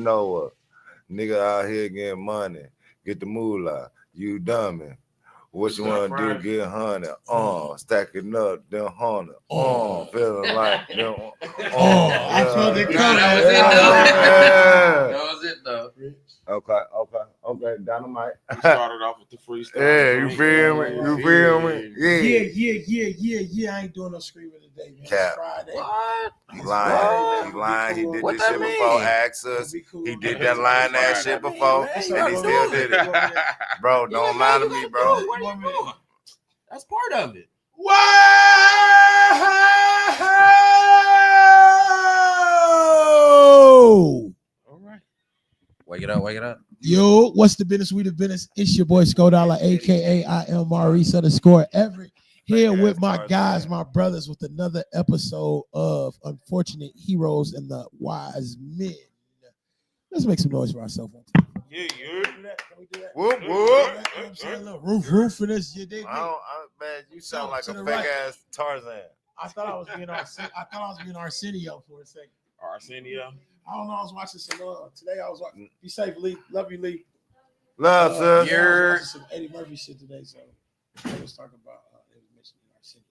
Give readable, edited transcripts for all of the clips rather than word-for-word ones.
know what? Nigga out here getting money. Get the moolah. You dummy. What you want to do? Get 100. Stacking up, then 100. Feeling like them. I felt it coming. That was it though. Okay. Dynamite. We started off with the freestyle. Yeah, you feel me? Yeah. I ain't doing no screaming today, man. Cap. Friday. What? He lying. He did What this that shit mean? before. Ask us. He did that lying ass shit before, and he still did it. Bro, don't lie to me, bro. What are you doing? That's part of it. Whoa! All right. Wake it up. Yo, what's the business? We the business. It's your boy Skodala, aka I am Maurice _ Everett. Here with my guys, my brothers, with another episode of Unfortunate Heroes and the Wise Men. Let's make some noise for ourselves. Yeah. Whoop. Roof for this. Yeah, Man, you sound like a fake ass Tarzan. I thought I was being Arsenio for a second. Arsenio. I don't know. I was watching some. Today I was watching. Be safe, Lee. Love you, Lee. Love, sir. I was watching some Eddie Murphy shit today, so I was talking about. They was mentioning Arsenio.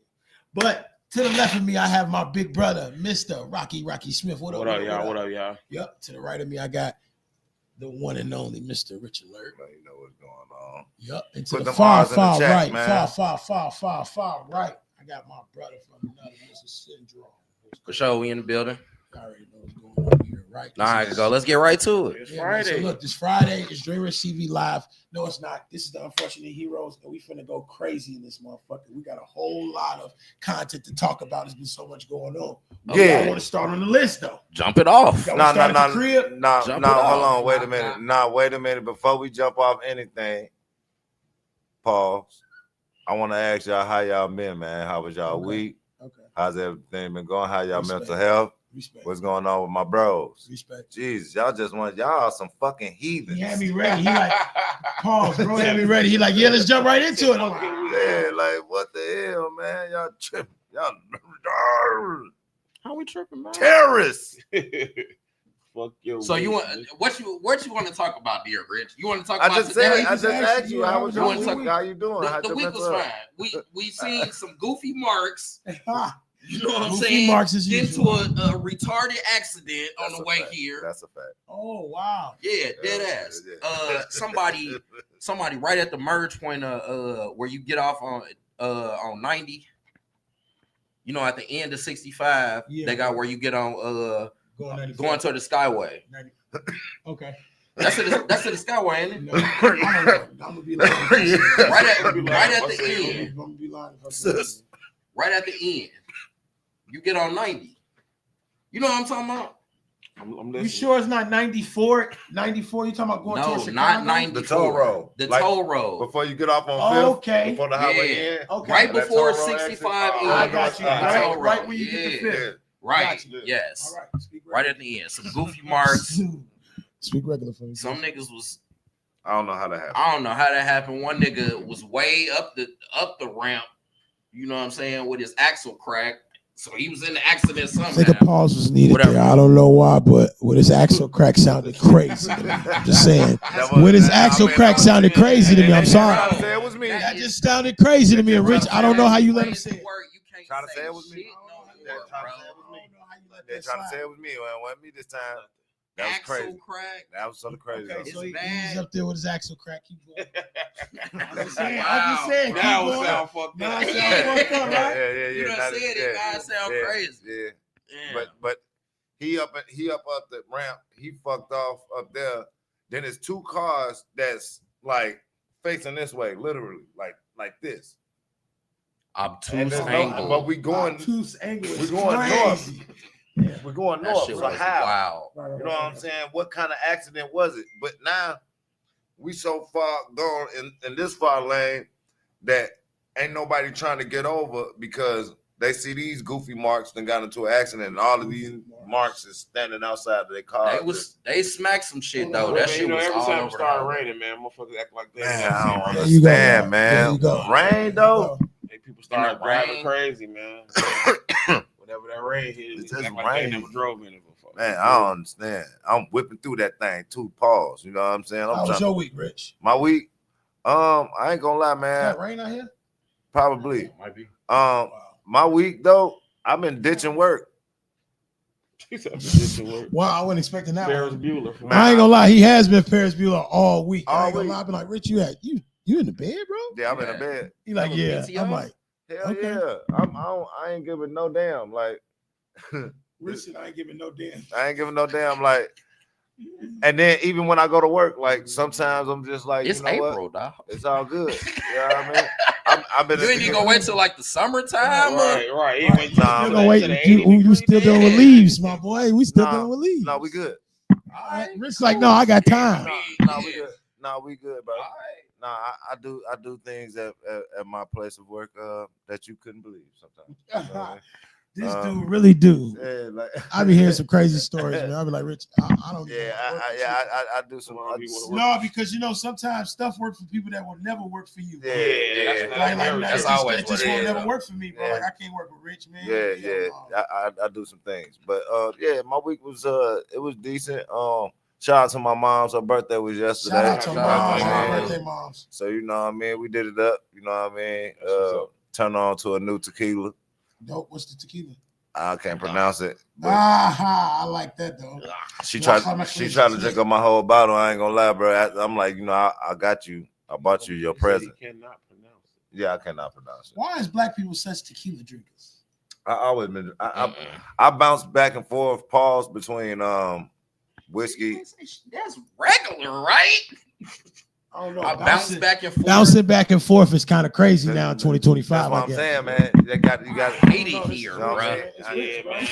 But to the left of me, I have my big brother, Mr. Rocky Smith. What up, y'all? Yep. To the right of me, I got the one and only Mr. Richard Lurk. You know what's going on. Yep. And to Put the them far R's in the check, right, man. far right, I got my brother from another Mr. Syndrome. For sure, we in the building. I already know what's going on here, right? Nah, I can go. Let's get right to it. It's Man, Friday. so look, this Friday is Dreamers TV Live. No, it's not. This is the Unfortunate Heroes, and we finna go crazy in this motherfucker. We got a whole lot of content to talk about. There's been so much going on. Yeah. I want to start on the list though. Jump it off. Y'all No, start at the crib? Jump hold it off. on. Wait a minute. Wait a minute. Before we jump off anything, pause. I want to ask y'all how y'all been, man. How was y'all week? Okay. How's everything been going? How y'all Respect. mental health? Respect. What's going on with my bros? Respect. Jesus, y'all some fucking heathens. He had me ready. He like, pause, bro. He had me ready. He like, yeah, let's jump right into it. I'm like, Yeah, like what the hell, man? Y'all tripping. Y'all How we tripping, man? terrorists. Fuck your. So you want what you want to talk about, dear Rich? You want to talk I about just today? said, I just asked you how was You your wanna talk- week? How you doing? How's The your week mental was health? fine. We seen some goofy marks. ah, You know what I'm Goofy saying? marks as Get into usual. a retarded accident on That's the a way fact. here. That's a fact. oh wow. Yeah, dead ass. Somebody right at the merge point where you get off on 90. You know, at the end of 65, Yeah. they got where you get on going to the Skyway. 90. Okay. That's to the Skyway, ain't it? No, I don't know. I'm gonna be lying. Right at the end. I'm gonna be lying. If Right at the end. You get on 90. You know what I'm talking about? I'm you listening. sure it's not 94? 94? You talking about going towards No, Chicago? not 94. The toll road. The Like, toll road. Before you get off on 5th, Okay. before the highway Yeah. end. Okay. Right That before toll road 65 exit. I ends. got you. The Right, toll right road. when you get Yeah. to 5th. Right. Got you. Yes. All right. Speak Right at the end. Some goofy marks. Speak regular for me. Some niggas was, I don't know how that happened. I don't know how that happened. One nigga was way up the ramp, you know what I'm saying, with his axle cracked. So he was in the accident I somehow. think a pause was needed Whatever. there. I don't know why, but with his axle crack sounded crazy. I'm just saying. That was- With his I axle mean, crack sounded crazy to me. I'm sorry. Trying to say it was me. That just sounded crazy to me. And Rich, I don't know how you let him say it. You can't Trying to say say it was me. shit no more, They're trying to bro. say it was me. I don't know how you let They're that trying to slide. say it was me. Well, it wasn't me this time. That was Axle crazy. crack. That was sort of crazy. Okay, though. so It's he's bad. up there with his axle crack. Keep going. I'm just saying. Wow. I'm just saying. Keep That would going. sound fucked Now up. it sound fucked up, right? You done Not- said it, now it sound crazy. Yeah. Yeah. But he up the ramp. He fucked off up there. Then there's two cars that's like facing this way, literally, like this. And Obtuse there's no- angle. but we going Obtuse angle is we going crazy. north. We're going That north. shit So was how? wild. You know what I'm saying? What kind of accident was it? But now we so far gone in this far lane that ain't nobody trying to get over because they see these goofy marks and got into an accident, and all of these marks is standing outside of their car. They smacked some shit though. Man, That shit was every all time over it started the raining, man, motherfuckers act like that. Man, I don't There you go. understand, There man. you go. Rain though. Hey, people started In the driving rain. crazy, man. Whenever that rain hit, It's it's just act like they rain. never drove in it before. Man, I don't understand. I'm whipping through that thing too. Pause. You know what I'm saying? I'm How was trying. your week, Rich? My week. I ain't gonna lie, man. Got rain out here? Probably. Might be. Wow. My week though, I've been ditching work. He said, "This is work." Wow, I wasn't expecting that Ferris one. Bueller. Man, I ain't gonna lie, he has been Ferris Bueller all week. I All ain't gonna week. lie, I've been like, Rich, you in the bed, bro? Yeah, I'm in Yeah. the bed. He like, was yeah. PTO? I'm like, Hell Okay. yeah. I ain't giving no damn. Like Rich said, I ain't giving no damn. I ain't giving no damn. Like, and then even when I go to work, like sometimes I'm just like, It's you know April, what? dog. It's all good. You know what I mean? I've been. You ain't even gonna wait till like the summertime. Right. Right. He You went Nah, still man. gonna wait. to the You 80 degree still day. dealing with leaves, my boy. We still Nah, dealing with leaves. No, we good. All right. Rich like, no, I got time. Nah, we good. Nah, we good, bro. All right. Nah, I do things at my place of work that you couldn't believe sometimes. You know what I mean? This dude really do. Yeah, like I be hearing some crazy stories, man. I be like, Rich, I don't. Yeah, I do some. Well, we wanna work. No, because sometimes stuff work for people that will never work for you. Yeah, That's it always just what it won't is, never though. work for me, bro. Yeah. Like I can't work with Rich, man. Yeah. I do some things, but yeah, my week was it was decent. Shout out to my mom's. Her birthday was yesterday. Shout out to Shout out moms, to man. moms. Birthday moms. So you know what I mean. We did it up. You know what I mean. That's what's up. Turn on to a new tequila. Dope. What's the tequila? I can't pronounce it, but I like that though. she Well, tried. I'm She actually tried to just drink saying. up my whole bottle. I ain't gonna lie, bro. I'm like, I got you. I bought you your He said present. He cannot pronounce it. Yeah, I cannot pronounce it. Why is black people such tequila drinkers? I always been. I bounce back and forth. Pause between whiskey. That's regular, right? I don't know. I bounce back and forth. Bouncing back and forth is kind of crazy now in That's 2025. what I I'm guess. saying, man. You got. I hate it No, this here, is You know what I'm bro. saying? It's rich, Yeah, bro. man.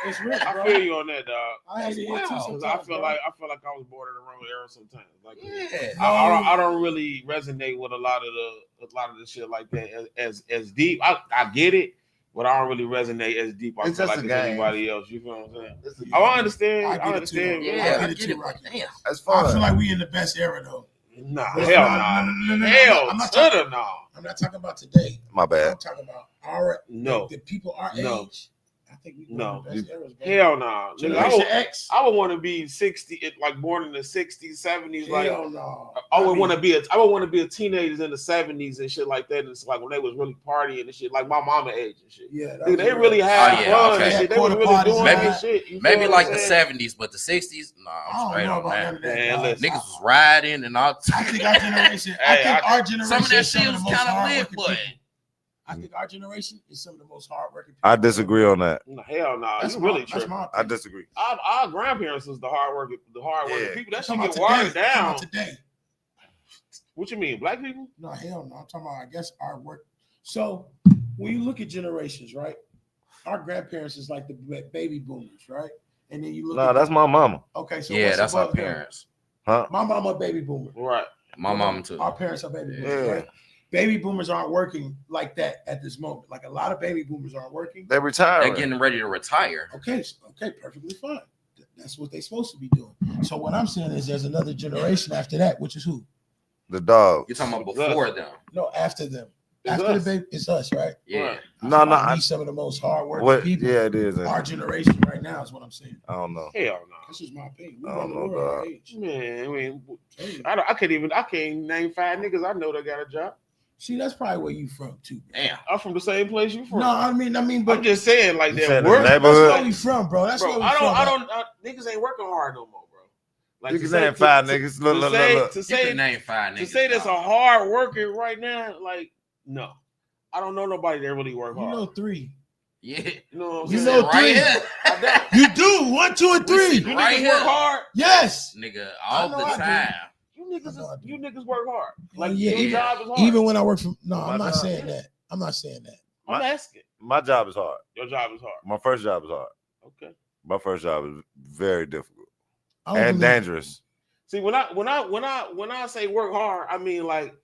It's rich, I bro. feel you on that, dog. I hate it here too Wow. sometimes. Cause I feel bro. like I was born in the wrong era sometimes. Like Yeah. I don't really resonate with a lot of the shit like that as deep. I get it, but I don't really resonate as deep. I It's feel just like a as game. anybody else. You feel what I'm saying? It's I understand. I I, get it too, understand. though. man. Yeah, I I get it get too, it, but Rocky. damn. That's I fun. feel like we in the best era though. Nah, But hell no, nah. no, Hell I'm not to talking- the no. I'm not talking about today. My I'm bad. talking about our No. the people our No. age. I think we No. in the best eras, bro. Hell nah. Nigga, Generation X. I would want to be 60, like born in the 60s, 70s. Like Hell no. I would want to be a teenager in the 70s and shit like that. And it's like when they was really partying and shit, like my mama age and shit. Yeah, that Nigga, was they real. really had Oh, yeah, fun okay. and shit. They was Quarter really parties doing maybe- that shit. You Maybe feel like what the I'm saying? 70s, but the 60s, nah, I I'm don't straight know on about none that. of that. Man, dog. listen. Niggas was riding and all. I think our generation. I Hey, think our generation. Some of that is shit of was the most kind of lit, hardworking but people. I think our generation is some of the most hardworking people. I disagree on that. No, hell no. That's You my- really that's tripping. my I opinion. disagree. Our grandparents was the hardworking Yeah. people. That I'm shit talking get about watered today. I'm talking down. about today. What you mean, black people? No, hell no. I'm talking about, I guess, our work. So when you look at generations, right? Our grandparents is like the baby boomers, right? And then you look No, at that's my mama. okay, so yeah, what's that's our above them? parents. Huh? My mama a baby boomer. Right. My mom too. Our parents are baby boomers, Yeah. right? Baby boomers aren't working like that at this moment. Like a lot of baby boomers aren't working. They retired. They're getting ready to retire. Okay, perfectly fine. That's what they're supposed to be doing. So what I'm saying is there's another generation after that, which is who? The dog. You're talking about before them. No, after them. It's After us. the baby, it's us, right? Yeah. Right. I No, feel no, like I- we some of the most hardworking What? people. Yeah, it is. Our generation right now is what I'm saying. I don't know. Hell no. That's just my opinion. We I run don't the know, world our dog. age. Man, I mean, Hey. I can't name 5 niggas I know that got a job. See, that's probably where you from too. Bro. Damn. I'm from the same place you from. No, I mean, but I'm just saying, like You that said the work. neighborhood? that's where we from, bro. That's Bro, where we I from. don't. Niggas ain't working hard no more, bro. Like You to can say- name to- 5 to- niggas. Look, to look, say- look. To You say can name 5 niggas. to say that's a dog. hard worker right now, like no, I don't know nobody that really work You hard. know 3. Yeah. You know what I'm You saying? know right 3. here. I don't. You do 1, 2, and We 3. see You right niggas here. work hard. Yes. Nigga, I all know the I do. time. You niggas work hard. Like yeah, your yeah. job is hard. Even when I work from no, My I'm not job. saying that. I'm not saying that. I'm asking. My job is hard. Your job is hard. My first job is hard. Okay. My first job is very difficult I don't and believe- dangerous. See, when I say work hard, I mean like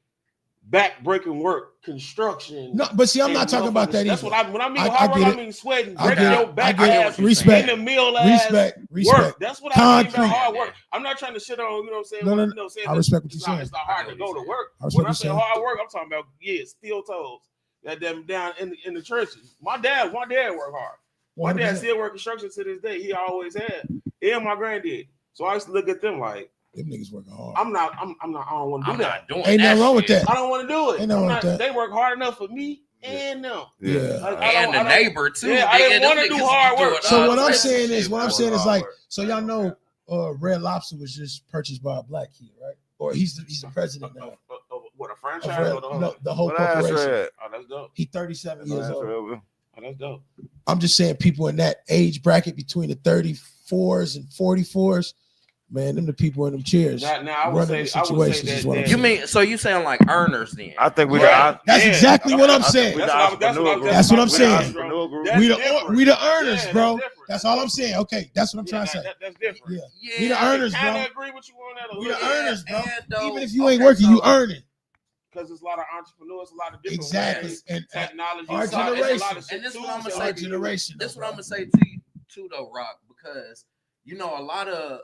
back-breaking work, construction. No, but see, I'm and not talking about that That's either. what when I mean I hard work, get I it. mean sweating, I breaking get your it. back, I get it. ass, Respect. in the mill ass Respect. work. That's what I mean by Concrete. hard work. I'm not trying to shit on, you know what I'm saying? No, no, When, no. you know, saying I that respect what it's you're not, saying. It's not hard to go to work. I respect When what I you're say saying. hard work, I'm talking about steel toes. That them down in the trenches. My dad worked hard. My dad 100%. still work construction to this day. He always had. and my granddad. So I used to look at them like, them niggas working hard. I'm not. I don't want to do I'm that. not doing Ain't that nothing wrong with shit. that. I don't want to do it. Ain't nothing wrong with that. They work hard enough for me and them. Yeah. Like, And the neighbor too. Yeah, I didn't Nigga, want to them do niggas hard be work. doing So all what I'm types of saying shit, is, bro. like, so y'all know, Red Lobster was just purchased by a black kid, right? Or he's the president now. What, a Of franchise Red, or the whole? no, the whole What ass corporation. red? Oh, that's dope. He 37 years old. Oh, that's dope. I'm just saying, people in that age bracket between the 34s and 44s, man, them the people in them chairs. Now I would running say, the situations that, is what I'm You saying. mean so you saying like earners then? I think we Right. That's Yeah. exactly what I'm I saying. think That's what I'm saying. Entrepreneur group. That's different. We the earners, Yeah, bro. that's different. That's all I'm saying. Okay, that's what I'm trying to say. That's different. Yeah. Yeah, We the earners, I kind bro. of agree with you on that a We little the bit. earners, bro. and though- Even if you okay, ain't working, so- you earning. Because there's a lot of entrepreneurs, a lot of different Exactly. ways. And Technology, our so there's a generation. lot of shit And this too, what I'm gonna so say our to you. generation. This though, what I'm bro. gonna say to you too, though, Rock, because you know a lot of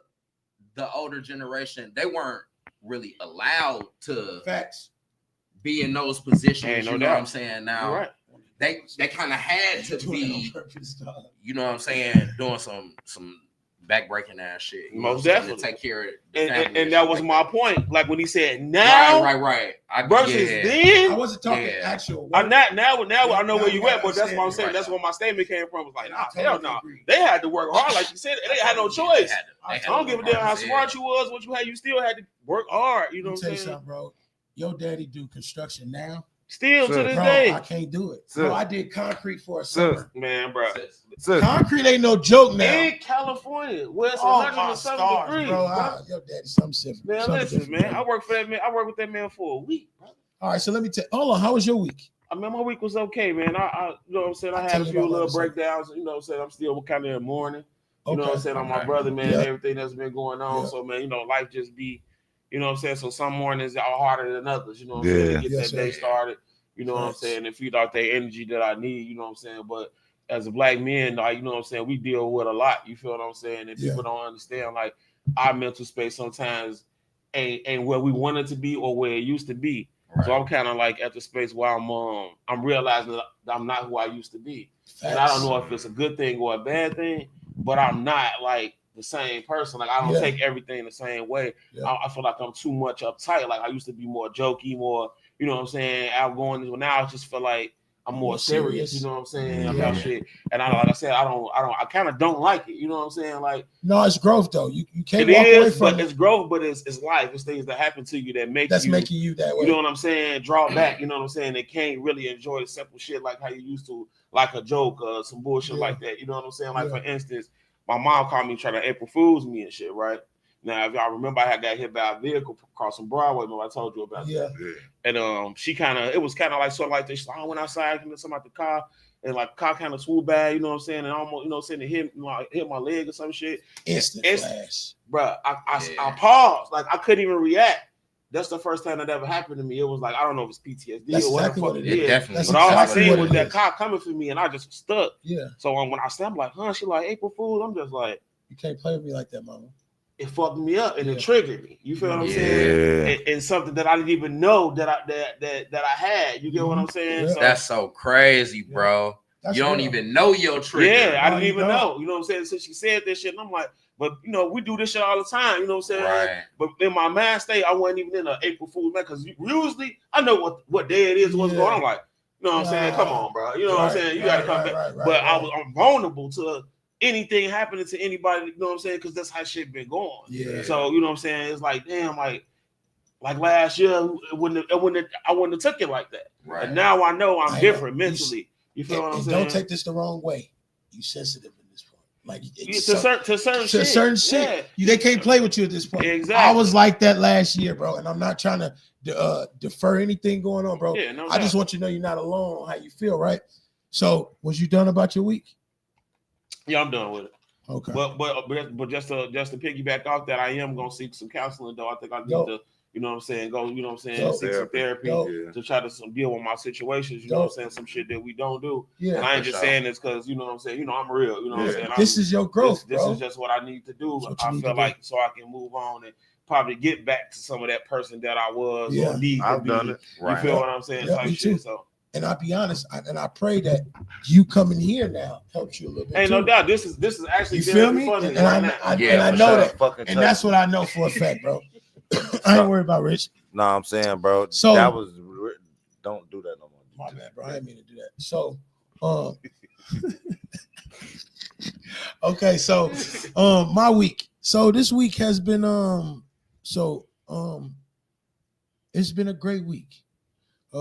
the older generation, they weren't really allowed to Facts. be in those positions. Ain't no you know doubt. what I'm saying? Now You're right. they kind of had to Doing it on be, purpose, dog. you know what I'm saying, doing some backbreaking ass shit. You know Most what I'm saying, definitely. to take care of the family And that shit was like my that. point. Like when he said now Right. versus yeah. I then. wasn't talking Yeah. actual work. Now I know Now where we you gotta at, but that's what I'm understand saying. it. That's where my statement came from. Was like, And nah, I totally hell no. agree. They had to work hard, like you said. They had no They choice. had to- they had I don't to give a work damn how hard, smart you was, what you had. You still had to work hard. You know Let me what tell I'm you saying? something, bro. Your daddy do construction now. Still to Sir. this Bro, day, I can't do it. Sir. Bro, I did concrete for a Sir. summer. man, bro. Sis, Concrete ain't no joke now. In California, where it's Oh, 107 my stars, degrees, bro. bro. Your daddy's something different. Man, something listen, different, man. bro. I worked for that man. I worked with that man for a week, bro. All right, so let me tell. Hold on, how was your week? I mean, my week was okay, man. I you know what I'm saying? I I'll had tell a you few about little that in a second. breakdowns. You know what I'm saying? I'm still kind of in mourning. You know what I'm Okay. saying? On my Okay. brother, man, Yeah. and everything that's been going on. Yeah. So, man, you know, life just be, you know what I'm saying? So some mornings are harder than others, you know what I'm saying? To get Yes, that day sir. started, you know what I'm Facts. saying? And feed out that energy that I need, you know what I'm saying? But as a black man, like, you know what I'm saying, we deal with a lot, you feel what I'm saying? And Yeah. people don't understand, like, our mental space sometimes ain't where we want it to be or where it used to be. Right. So I'm kind of like at the space where I'm realizing that I'm not who I used to be. And I don't know if it's a good thing or a bad thing, but I'm not like the same person. Like I don't Yeah. take everything the same way. Yeah. I feel like I'm too much uptight. Like I used to be more jokey, more, you know what I'm saying, outgoing. But now I just feel like I'm more serious. You know what I'm saying, Yeah. about shit. And like I said, I kind of don't like it. You know what I'm saying? Like No, it's growth though. You can't it walk away is, from but it. it's growth. But it's life. It's things that happen to you that make That's you. making you that way. You know what I'm saying? Draw back. You know what I'm saying? They can't really enjoy simple shit like how you used to, like a joke or some bullshit Yeah. like that. You know what I'm saying? Like Yeah. for instance, my mom called me trying to April Fools me and shit, right? Now, if y'all remember, I had got hit by a vehicle crossing Broadway. Remember I told you about Yeah. that? And she it was kind of like sort of like this. I went outside, came to something out the car, and like the car kind of swooped bad. You know what I'm saying? And almost, you know, saying it hit my leg or some shit. Instant flash. Bruh, I paused. Like I couldn't even react. That's the first time that ever happened to me. It was like, I don't know if it's PTSD That's or what exactly the fuck what it it is. definitely. That's But all I exactly seen what was it that is. car coming for me, and I just stuck. Yeah. So when I said, I'm like, huh? She like April Fool's. I'm just like, You can't play with me like that, mama. it fucked me up and Yeah. it triggered me. You feel what I'm Yeah. saying? And something that I didn't even know that I had. You get what I'm saying? Yeah. So, That's so crazy, bro. That's you don't real. even know your trigger. yeah, I No, didn't you even don't. know. You know what I'm saying? So she said this shit, and I'm like, but you know, we do this shit all the time. You know what I'm saying? Right. But in my mind state, I wasn't even in an April Fool's man because usually I know what day it is, what's Yeah. going on. I'm like, you know what I'm saying? Come on, bro. You know what I'm saying? You got to come back. But I'm vulnerable to anything happening to anybody. You know what I'm saying? Because that's how shit been going. Yeah. So you know what I'm saying? It's like, damn, like last year, I wouldn't have took it like that. Right. And now I know I'm I know. different mentally. You feel what I'm And saying? don't take this the wrong way. You sensitive in this point. Like it's to certain shit. Yeah. They can't play with you at this point. Exactly. I was like that last year, bro, and I'm not trying to defer anything going on, bro. Yeah, no I just doubt. want you to know you're not alone on how you feel, right? So, was you done about your week? Yeah, I'm done with it. Okay. But just to piggyback off that, I am gonna seek some counseling though. I think I need Dope. to, you know what I'm saying, go, you know what I'm saying, Dope. seek some therapy Dope. to try to deal with my situations, you know what I'm Dope. saying, some shit that we don't do. Yeah. And I ain't For just sure. saying this because, you know what I'm saying, you know, I'm real, you know what I'm saying. This is your growth, this bro. is just what I need to do. That's what you I need feel to do. like so I can move on and probably get back to some of that person that I was Yeah. or need to I've be. done it. You Right. feel what I'm saying? Yeah, Type me shit. too. So And I'll be honest, I pray that you coming here now helps you a little bit. Ain't too. no doubt. This is actually you feel me? funny And right now. I know that, Fucking and that's what I know for a fact, bro. I ain't worried about Rich. No, I'm saying, bro. So that was. Don't do that no more. My bad, bro. I didn't mean to do that. So, okay. So, my week. So this week has been it's been a great week. I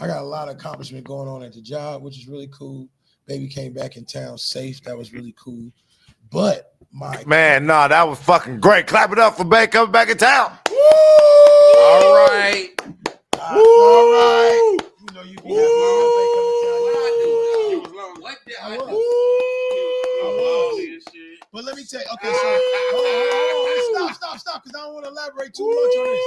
got a lot of accomplishment going on at the job, which is really cool. Baby came back in town safe. That was really cool. But man, no, that was fucking great. Clap it up for Bay coming back in town. Woo! All right. All right. You know you be happy What did I do? But let me tell you, okay, so hold on. Stop, because I don't want to elaborate too much on this.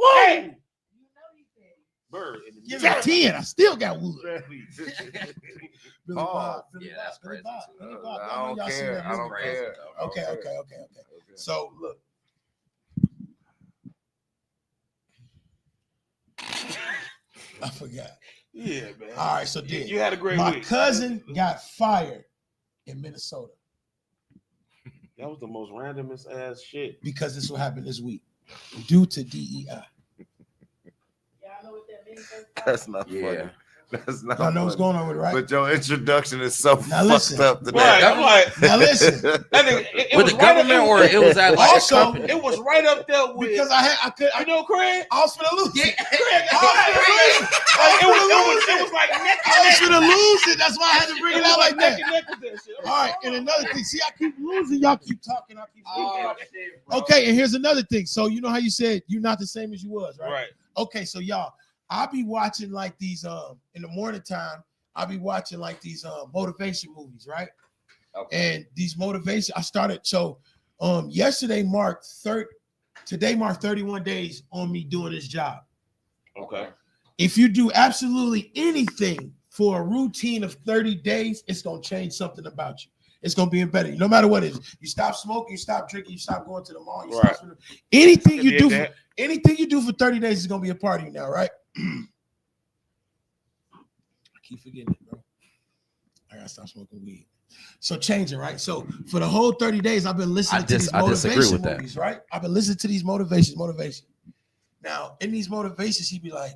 Hey! Bird. Give me 10. I still got wood. Yeah, that's crazy. I don't care. I don't care. Okay. So look. I forgot. Yeah, man. All right, so then you had a great my week. cousin got fired in Minnesota. That was the most randomest ass shit. Because this will happen this week due to DEI. Y'all know what that means? That's not funny. That's not. Y'all know what's going on with it, right? But your introduction is so Now listen. fucked up today. Right, I'm like, Now listen, it With was the right government up, or it was at like Also, a company? it was right up there with because I Craig. was finna lose it. Craig, I it was like neck I was finna lose it. That's why I had to bring it out like that. neck with that shit. All right, and another thing, see, I keep losing. Y'all keep talking. I keep Oh, speaking. shit, bro. Okay, and here's another thing. So you know how you said you're not the same as you was, right? Right. Okay, so y'all, I'll be watching like these in the morning time. I'll be watching like these motivation movies, right? Okay. And these motivation, I started. So yesterday today marked 31 days on me doing this job. Okay. If you do absolutely anything for a routine of 30 days, it's gonna change something about you. It's gonna be better. No matter what it is. You stop smoking, you stop drinking, you stop going to the mall, you Right. stop anything you do that. anything you do for 30 days is gonna be a part of you now, right? I keep forgetting it, bro. I gotta stop smoking weed. So changing, right? So for the whole 30 days, I've been listening to these motivation movies, right? I've been listening to these motivation. Now, in these motivations, he'd be like,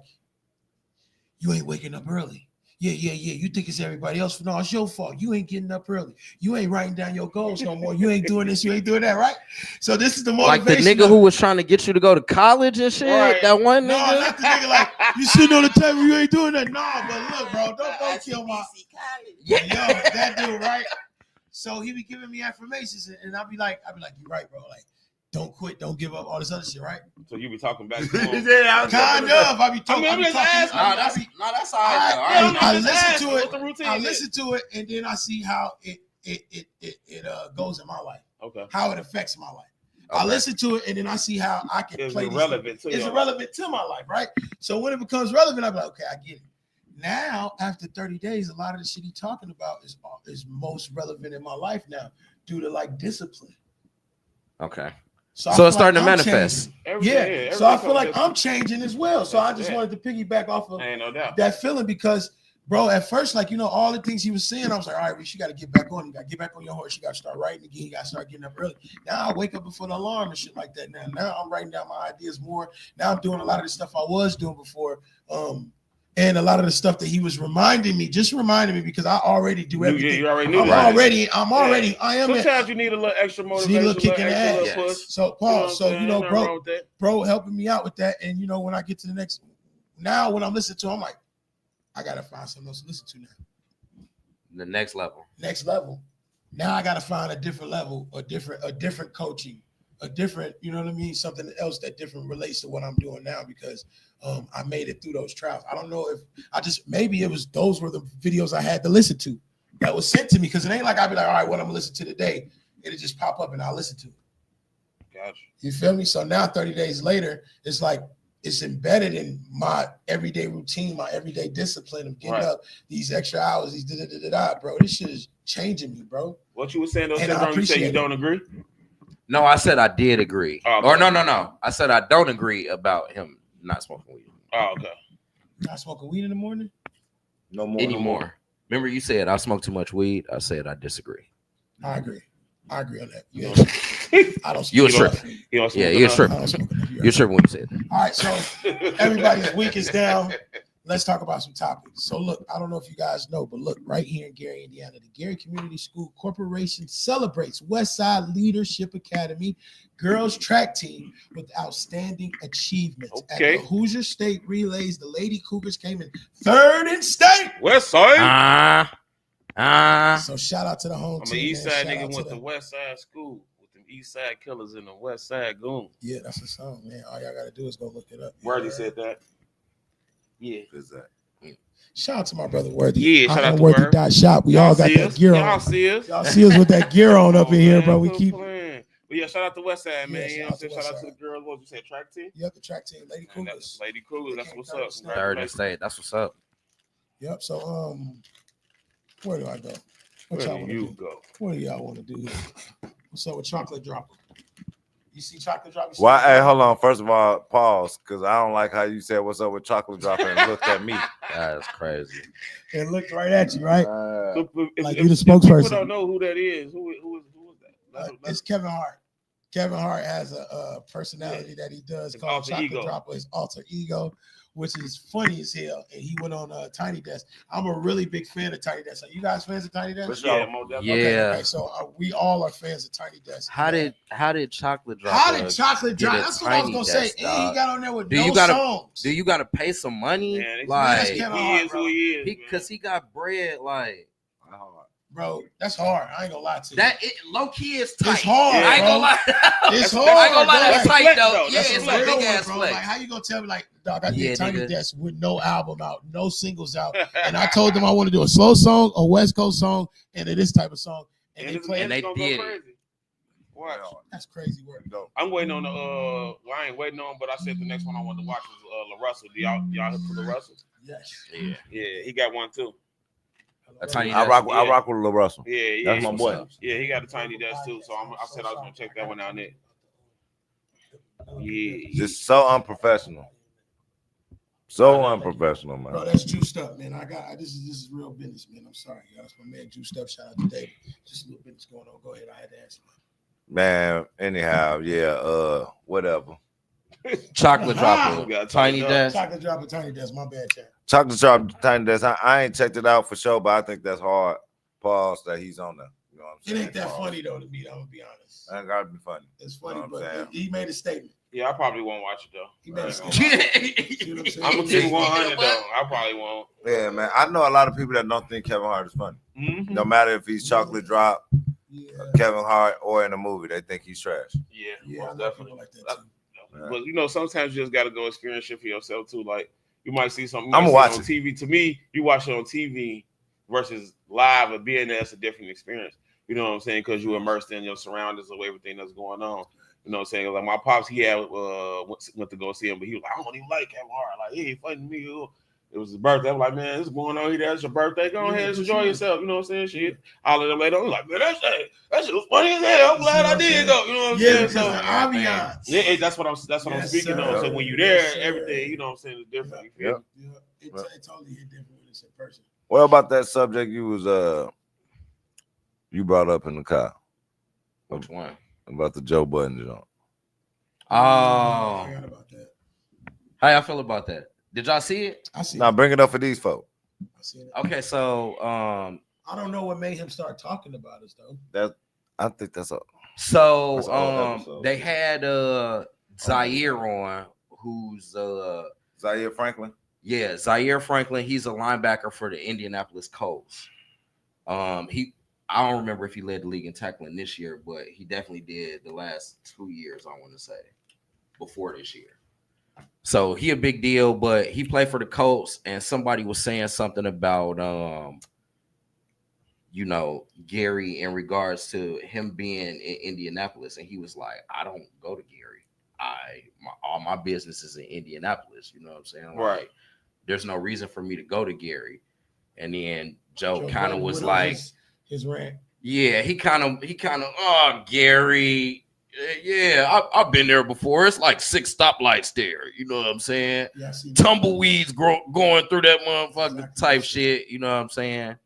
you ain't waking up early. Yeah. You think it's everybody else. No, it's your fault. You ain't getting up early. You ain't writing down your goals no more. You ain't doing this. You ain't doing that, right? So this is the motivation. Like the nigga who was trying to get you to go to college and shit. Right. That one No, nigga. not the nigga like, you sitting on the table, you ain't doing that. Nah, but look, bro, don't kill my... Yo, that dude, right? So he be giving me affirmations, and I'll be like, you're right, bro. Like, don't quit, don't give up, all this other shit, right? So you be talking back to him. Yeah, Kind of. I be talking. I'm just asking. That's all right. I just listen asking, to what's the it. routine I is? listen to it, and then I see how it goes in my life, Okay. how it affects my life. I listen to it, and then I see how I can It's play these irrelevant to It's your irrelevant to my life, right? So when it becomes relevant, I'm like, okay, I get it. Now, after 30 days, a lot of the shit he's talking about is most relevant in my life now due to like discipline. Okay. So So it's starting to manifest. Yeah. So I feel like I'm changing as well. So I just wanted to piggyback off of Ain't no doubt. that feeling because, bro, at first, like, all the things he was saying, I was like, all right, Reese, you got to get back on. You got to get back on your horse. You got to start writing again. You got to start getting up early. Now I wake up before the alarm and shit like that. Now I'm writing down my ideas more. Now I'm doing a lot of the stuff I was doing before. And a lot of the stuff that he was reminding me because I already do everything. You already knew I'm that. I am. Sometimes you need a little extra motivation, Need a little kick in the extra ass. little push. So Paul, Nothing wrong with that. bro helping me out with that. And when I get to the next, now when I'm listening to him, I'm like, I gotta find something else to listen to now. The next level. Now I gotta find a different level, a different coaching, a different, you know what I mean? Something else that different relates to what I'm doing now because I made it through those trials. I don't know if maybe it was those were the videos I had to listen to that was sent to me because it ain't like I'd be like, all right, what I'm gonna listen to today. It'll just pop up and I'll listen to it. Gotcha. You feel me? So now 30 days later, it's like it's embedded in my everyday routine, my everyday discipline of getting up these extra hours, these bro. This shit is changing me, bro. What you were saying, though, And I you say you appreciate don't agree? No, I said I did agree. Oh, Or okay. no. I said I don't agree about him not smoking weed Oh, okay. Not smoking weed in the morning. No more. anymore. Remember, you said I smoke too much weed. I said I disagree. I agree on that. Yeah. I don't. You a smoke trip. enough. You don't smoke Yeah, you're enough? I tripping. don't smoke enough. You're tripping when you said that. All right, so everybody's week is down. Let's talk about some topics. So look, I don't know if you guys know, but look, right here in Gary, Indiana, the Gary Community School Corporation celebrates Westside Leadership Academy girls track team with outstanding achievements. Okay. At the Hoosier State Relays, the Lady Cougars came in third in state. West Side. So shout out to the home I'm team. an East man. Side Shout nigga out to went the- to West Side school with them East Side killers and the West Side goons. Yeah, that's a song, man. All y'all gotta do is go look it up. Worthy Yeah. said that. Yeah. Is that? Shout out to my brother Worthy. Yeah, shout out to Worthy Word. Shop. We all got see that us. gear Y'all on. see us. Y'all see us with that gear on up in here, man, bro. We quit keep. playing. But yeah, shout out to West Side, man. Yeah, you know what I'm saying? Shout out to the girls. What you said, track team? Yep, the track team, Lady Man, Cougars. that's Lady Cougars. That's what's up. Third in Congratulations. state. That's what's up. Yep. So where do I go? What Where y'all do want to you do? go? What do y'all want to do here? What's up with Chocolate Dropper? You see Chocolate Dropper? Why? Hey, hold on. First of all, pause, because I don't like how you said "What's up with chocolate dropper" and looked at me. That's crazy. It looked right at you, right? So, if, Like if, you the if people spokesperson. don't know who that is, who is that? It's Kevin Hart. Kevin Hart has a personality that he does His called alter Chocolate ego. Dropper, his alter ego, which is funny as hell. And he went on Tiny Desk. I'm a really big fan of Tiny Desk. Are you guys fans of Tiny For Desk? sure. Yeah, most definitely. Yeah. Okay, so we all are fans of Tiny Desk. How did Chocolate Drop? How did Chocolate get Drop? a That's what I was Tiny gonna say. Desk, And dog? he got on there with Do no you gotta- songs. Do you gotta pay some money? Man, Like, Kevin he Hart, is bro. who he is. because he got bread. Like Bro, that's hard. I ain't gonna lie to you. that. Low key is tight. It's hard, Yeah. I ain't bro. gonna lie. It's That's- hard. I ain't gonna lie. bro. That's Like, tight though. That's Yeah, a it's it's a flex. real big one, ass bro. flex. Like, how you gonna tell me, like, dog, I Yeah, did Tiny nigga. Desk with no album out, no singles out, and I told them I want to do a slow song, a West Coast song, and this type of song, and they it's- played. and they it's gonna go did it. crazy. Watch. That's crazy work. I'm waiting on the well, I ain't waiting on, but I said the next one I want to watch was La Russell. Do y'all hit for La Russell? Yes. Yeah, Yeah, he got one too. a Tiny I Desk. rock with Lil Russell. Yeah, That's my boy. Yeah, he got a Tiny Desk too. So I said I was gonna check that one out next. Yeah. Just so unprofessional. So unprofessional, Bro, man. that's juiced up, man. This is real business, man. I'm sorry, y'all. That's my man juiced up. Shout out to David. Just a little business going on. Go ahead. I had to answer. Man, anyhow, yeah, whatever. Chocolate Aha. Dropper. Got Tiny Tiny Desk. Chocolate Dropper, Tiny Desk. My bad, chat. Chocolate Drop Tiny Desk. I ain't checked it out for sure, but I think that's hard. Pause that he's on there. You know what I'm It saying? ain't that Pause. funny though, to me. I'm gonna be honest. That gotta be funny. It's funny, Know what I'm but he made a statement. Yeah, I probably won't watch it though. He made a Right. statement. See what I'm saying? I'm gonna keep it 100 though. I probably won't. Yeah, man. I know a lot of people that don't think Kevin Hart is funny. Mm-hmm. No matter if he's Chocolate Drop, Yeah, Kevin Hart, or in a movie, they think he's trash. Yeah, yeah, I most know definitely. people like that too. But you know, sometimes you just gotta go experience shit for yourself too. Like you might see something. I'ma watch on it. TV. To me, you watch it on TV versus live or being there. It's a different experience. You know what I'm saying? Because you're immersed in your surroundings of everything that's going on. You know what I'm saying? Like my pops, he had went to go see him, but he was like, I don't even like Kevin Hart. Like he ain't funny to me. It was his birthday. I'm like, man, this is going on here. That's your birthday. Go ahead and enjoy yourself. You know what I'm saying? Shit. All of them later on, I'm like, man, that shit was funny as hell. I'm glad I did go. You know what I'm Yeah, saying? because So the ambiance. yeah, that's what I'm Yes, speaking sir. on. So when you're there, Yes, sir. everything, you know what I'm saying, is different. You feel me? Yeah, it totally hit different when it's in person. What about that subject you brought up in the car Which one? about the Joe Budden joint? Oh, I forgot about that. how y'all feel about that? Did y'all see it? I see. Now bring it up for these folks. I see it. Okay, so I don't know what made him start talking about us though. I think that's a So That's all episode. they had Zaire on, who's Zaire Franklin. yeah, Zaire Franklin. He's a linebacker for the Indianapolis Colts. I don't remember if he led the league in tackling this year, but he definitely did the last 2 years, I want to say, before this year. So he a big deal, but he played for the Colts, and somebody was saying something about Gary in regards to him being in Indianapolis, and he was like, I don't go to Gary. All my business is in Indianapolis. You know what I'm saying? Right. Like, there's no reason for me to go to Gary. And then Joe kind of Budden was went on like, his rant. yeah, he kind of, oh, Gary, Yeah, I've been there before. It's like 6 stoplights there. You know what I'm saying? Yeah, I see. Tumbleweeds going through that motherfucker Exactly. type shit. You know what I'm saying?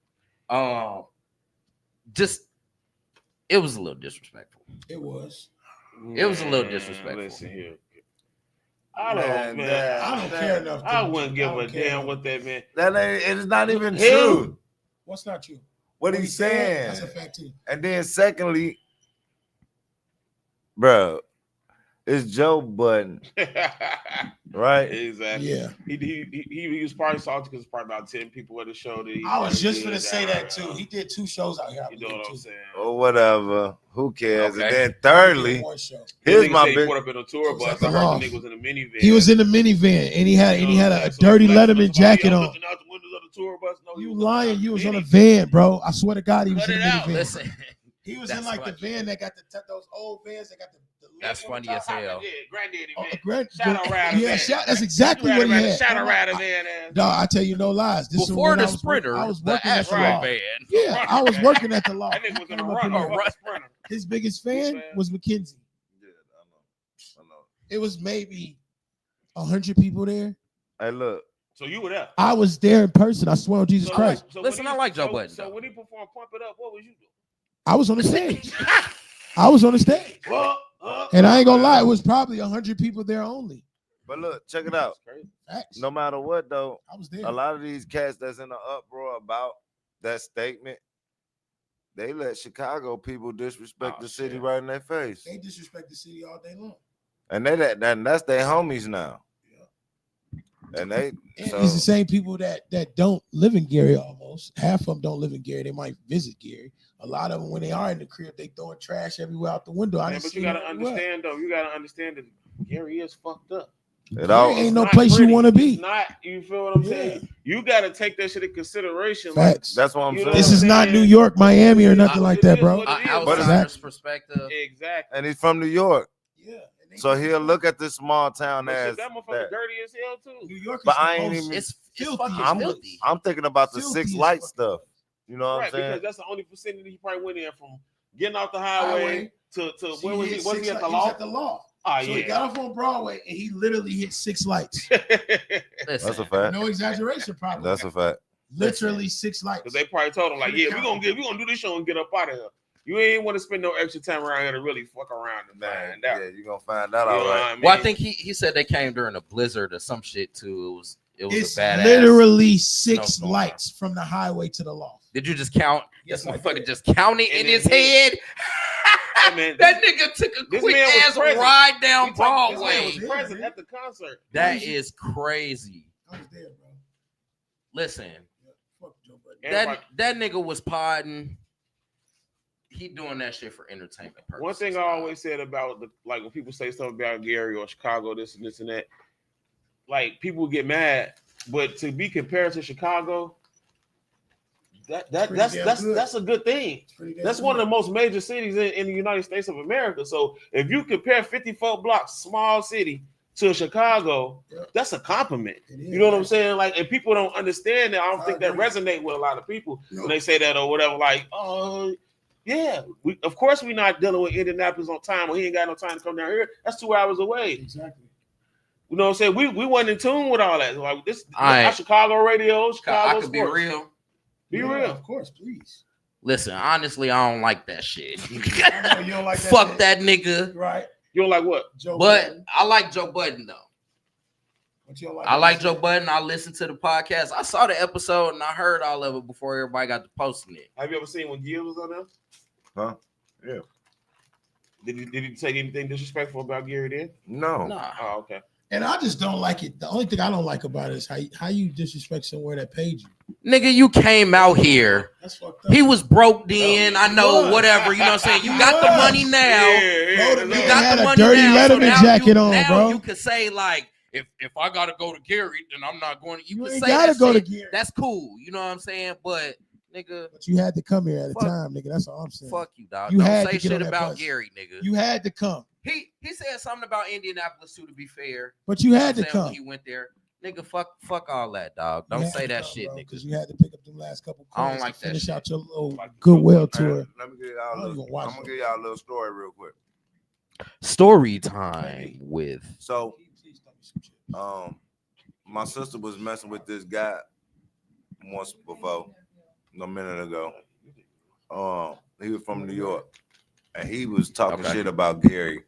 Just it was a little disrespectful. It was. It was a little disrespectful. Listen here. I don't care enough. I wouldn't give a damn what that man. That ain't. It's not even Him. true. What's not true? What he's saying. That's a fact too. And then secondly, bro, it's Joe Budden, right? Exactly. Yeah. He was probably salty because probably about 10 people at the show. That I was just gonna say that too. He did 2 shows out here. You know what I'm saying? Or whatever. Who cares? Okay. And then thirdly, One show. here's my He big. put up in a tour bus. the I heard loft. the nigga was in a minivan. He was in the minivan and he had a dirty Letterman jacket on. Looking out the windows of the tour bus. No, he You was lying? in You was on a minivan. van, bro. I swear to God, he was Cut in it a out. minivan. Listen, He was That's in like funny. the van that got those old vans that got the that's lip on the funny as top. hell. Yeah, granddaddy Oh, man. Shadow rider yeah, van. that's exactly what he had. Shadow rider van. ass. Dog, I tell you no lies. This is Before when the I was Sprinter, I was the working at the Astro law. van. Yeah, I was working at the law. That nigga was in a Came up run. in there. Run Sprinter. His biggest fan man? was McKenzie. Yeah, I know. It was maybe 100 people there. Hey, look. So you were there. I was there in person. I swear on Jesus Christ. Listen, I like Joe Budden, So though. when he performed Pump It Up, what was you doing? I was on the stage. I was on the stage. And I ain't gonna lie, it was probably 100 people there only. But look, check it out. Facts. No matter what, though, I was there. a lot of these cats that's in the uproar about that statement, they let Chicago people disrespect the city right in their face. They disrespect the city all day long. And that's their homies now. And they And so, it's the same people that don't live in Gary almost. Half of them don't live in Gary. They might visit Gary. A lot of them, when they are in the crib, they throwing trash everywhere out the window. Yeah, but you gotta understand though. You gotta understand that Gary is fucked up. it all ain't no Not place you pretty. want to be. It's not. You feel what I'm Yeah. saying? You gotta take that shit in consideration. Like, Facts. that's what I'm You know saying. This is not saying? New York, Miami, or nothing like It that, is bro. what it is. Outsider's perspective. Exactly. And he's from New York. Yeah. So he'll look at this small town But as shit, that motherfucker that. dirty as hell too. New York is But I the ain't most even- It's filthy. fucking I'm, filthy. I'm thinking about the filthy Six as Lights fuck. stuff. You know what Right, I'm saying? because that's the only vicinity he probably went in from getting off the highway to See, where was he? hit Was six he at the lights. He was law? at the law. Oh So he yeah. got off on Broadway and he literally hit 6 lights. Listen, That's a fact. No exaggeration, probably. That's a fact. Literally 6 lights. Because they probably told him like, yeah, we gonna do this show and get up out of here. You ain't want to spend no extra time around here to really fuck around and find out. Yeah, you're gonna find out You know all what right. I mean? well, I think he said they came during a blizzard or some shit too. It was It's a badass. literally 6 snowstorm. lights from the highway to the loft. Did you just count? Yes, This I motherfucker did. just counted in And his then head. Hey, man, That nigga took a this quick man was ass present. ride down This man Broadway. was present at the concert. That is crazy. I was there, bro. Listen, Fuck Joe Budden. Everybody- that nigga was podding. He doing that shit for entertainment purposes. One thing I always said about like when people say something about Gary or Chicago, this and that, like people get mad, but to be compared to Chicago, that's a good thing. That's one of the most major cities in the United States of America. So if you compare 54 blocks, small city, to Chicago, that's a compliment. You know what I'm saying? Like, and people don't understand that. I don't think that resonate with a lot of people when they say that or whatever. Like, oh, yeah, of course we're not dealing with Indianapolis on time, or he ain't got no time to come down here. That's 2 hours away. Exactly. You know what I'm saying? We wasn't in tune with all that. Like this, Right. our Chicago radio, Chicago I could be sports. real. Be Yeah, real. Of course, please. Listen, honestly, I don't like that shit. I know you don't like that Fuck shit. that nigga. Right. You don't like what? Joe But Budden. I like Joe Budden though. But you don't like I like that Joe shit. Budden. I listened to the podcast. I saw the episode and I heard all of it before everybody got to posting it. Have you ever seen when Gil was on there? Huh? Yeah. Did he say anything disrespectful about Gary then? No. Nah. Oh, okay. And I just don't like it. The only thing I don't like about it is how you disrespect somewhere that paid you. Nigga, you came out here. That's fucked up. He was broke then. I know, was. whatever. You know what I'm saying? You He got the was. money now. Yeah, Bro, the You nigga got had the a money dirty now. So Letterman now jacket on, now bro. you could say like, if I gotta go to Gary, then I'm not going. You You can ain't say gotta that go to shit. Gary. That's cool. You know what I'm saying? But nigga, But you had to come here at a Fuck. time, nigga. That's all I'm saying. fuck you, dog. You had Don't to say get on shit that about bus. Gary, nigga. You had to come, He said something about Indianapolis too. To be fair, but you had to I'm saying when come. he went there, nigga. Fuck all that, dog. Don't say that shit, nigga. Because you had to pick up the last couple. I don't coins like to that finish shit. out your little Like, goodwill Hey, tour. let me give I y'all don't a little, even watch I'm gonna it. give y'all a little story real quick. Story time with So, my sister was messing with this guy once before, a minute ago. He was from New York, and he was talking shit about Gary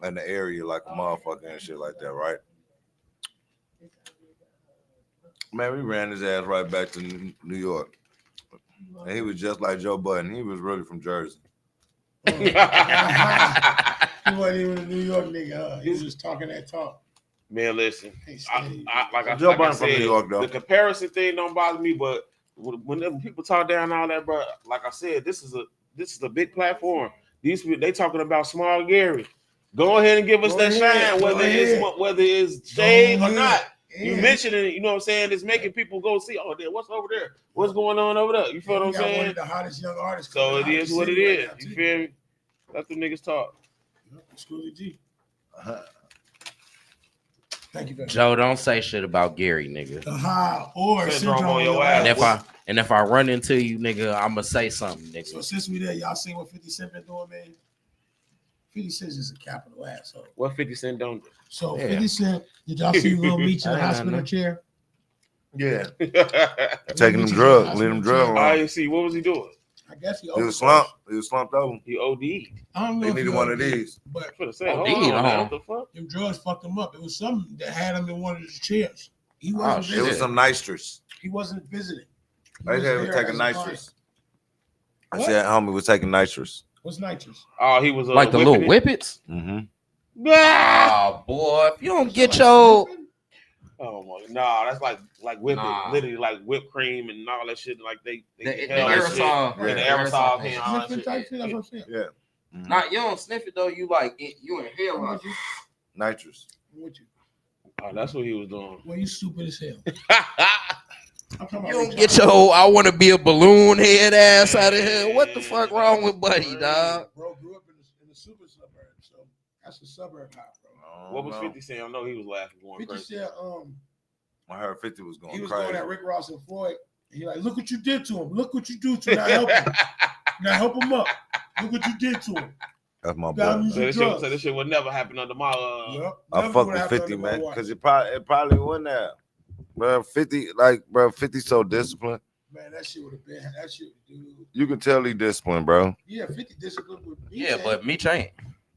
and the area like a motherfucker and shit like that, right? Man, we ran his ass right back to New York. And he was just like Joe Budden. He was really from Jersey. He wasn't even a New York nigga. He was just talking that talk. Man, listen. Joe like I Budden said, from New York, though. The comparison thing don't bother me, but whenever people talk down all that, bro, like I said, this is a big platform. These people, they talking about Small Gary. Go ahead and give us that shine, whether it's shade or not. You mentioned it, you know what I'm saying? It's making people go see, oh, there, what's over there? What's going on over there? You feel what I'm saying? One of the hottest young artists. So it is what it is. You feel me? Let them niggas talk. Schoolie G. Thank you, baby. Joe. Don't say shit about Gary, nigga. Or syndrome on your ass. And if I run into you, nigga, I'ma say something, nigga. So since we there, y'all seen what 50 Cent been doing, man? 50 Cent is a capital asshole. What 50 Cent don't do? So 50 Cent, did y'all see Lil Meech in the hospital chair? Yeah. Taking them drugs, leaving them drugs. I didn't see. What was he doing? I guess he was slumped. He was slumped over. He OD'd. I don't know. They needed one of these. But what the fuck? Them drugs fucked him up. It was something that had him in one of his chairs. He wasn't visiting. It was some nitrous. He wasn't visiting. They said he was taking nitrous. I said homie was taking nitrous. What's nitrous? Oh, he was like the little whippets. Mm-hmm. Oh boy, if you don't get your oh my, nah, that's like whip it, literally like whipped cream and all that shit. Like they the aerosol, the aerosol thing, all that shit. That's what I'm saying. Yeah. Mm-hmm. Not you don't sniff it though. You like it, you inhale it. Nitrous. What you? Oh, that's what he was doing. Well, you stupid as hell. You don't get your I want to be a balloon head ass out of here. What the fuck wrong with Buddy, dog? Bro grew up in the super suburb, so that's a suburb hop, bro. What was 50 saying? I know he was laughing going 50 crazy. said, I heard 50 was going crazy. He was going at Rick Ross and Floyd. And he like, look what you did to him. Look what you do to him. Now help him. Now help him up. Look what you did to him. That's my boy. So this shit would never happen under my I fuck with 50, man, because it probably wouldn't have. Bro, 50, bro, 50 so disciplined. Man, that shit would have been that shit, dude. You can tell he disciplined, bro. Yeah, 50 disciplined with Meech. Yeah, but Meech ain't.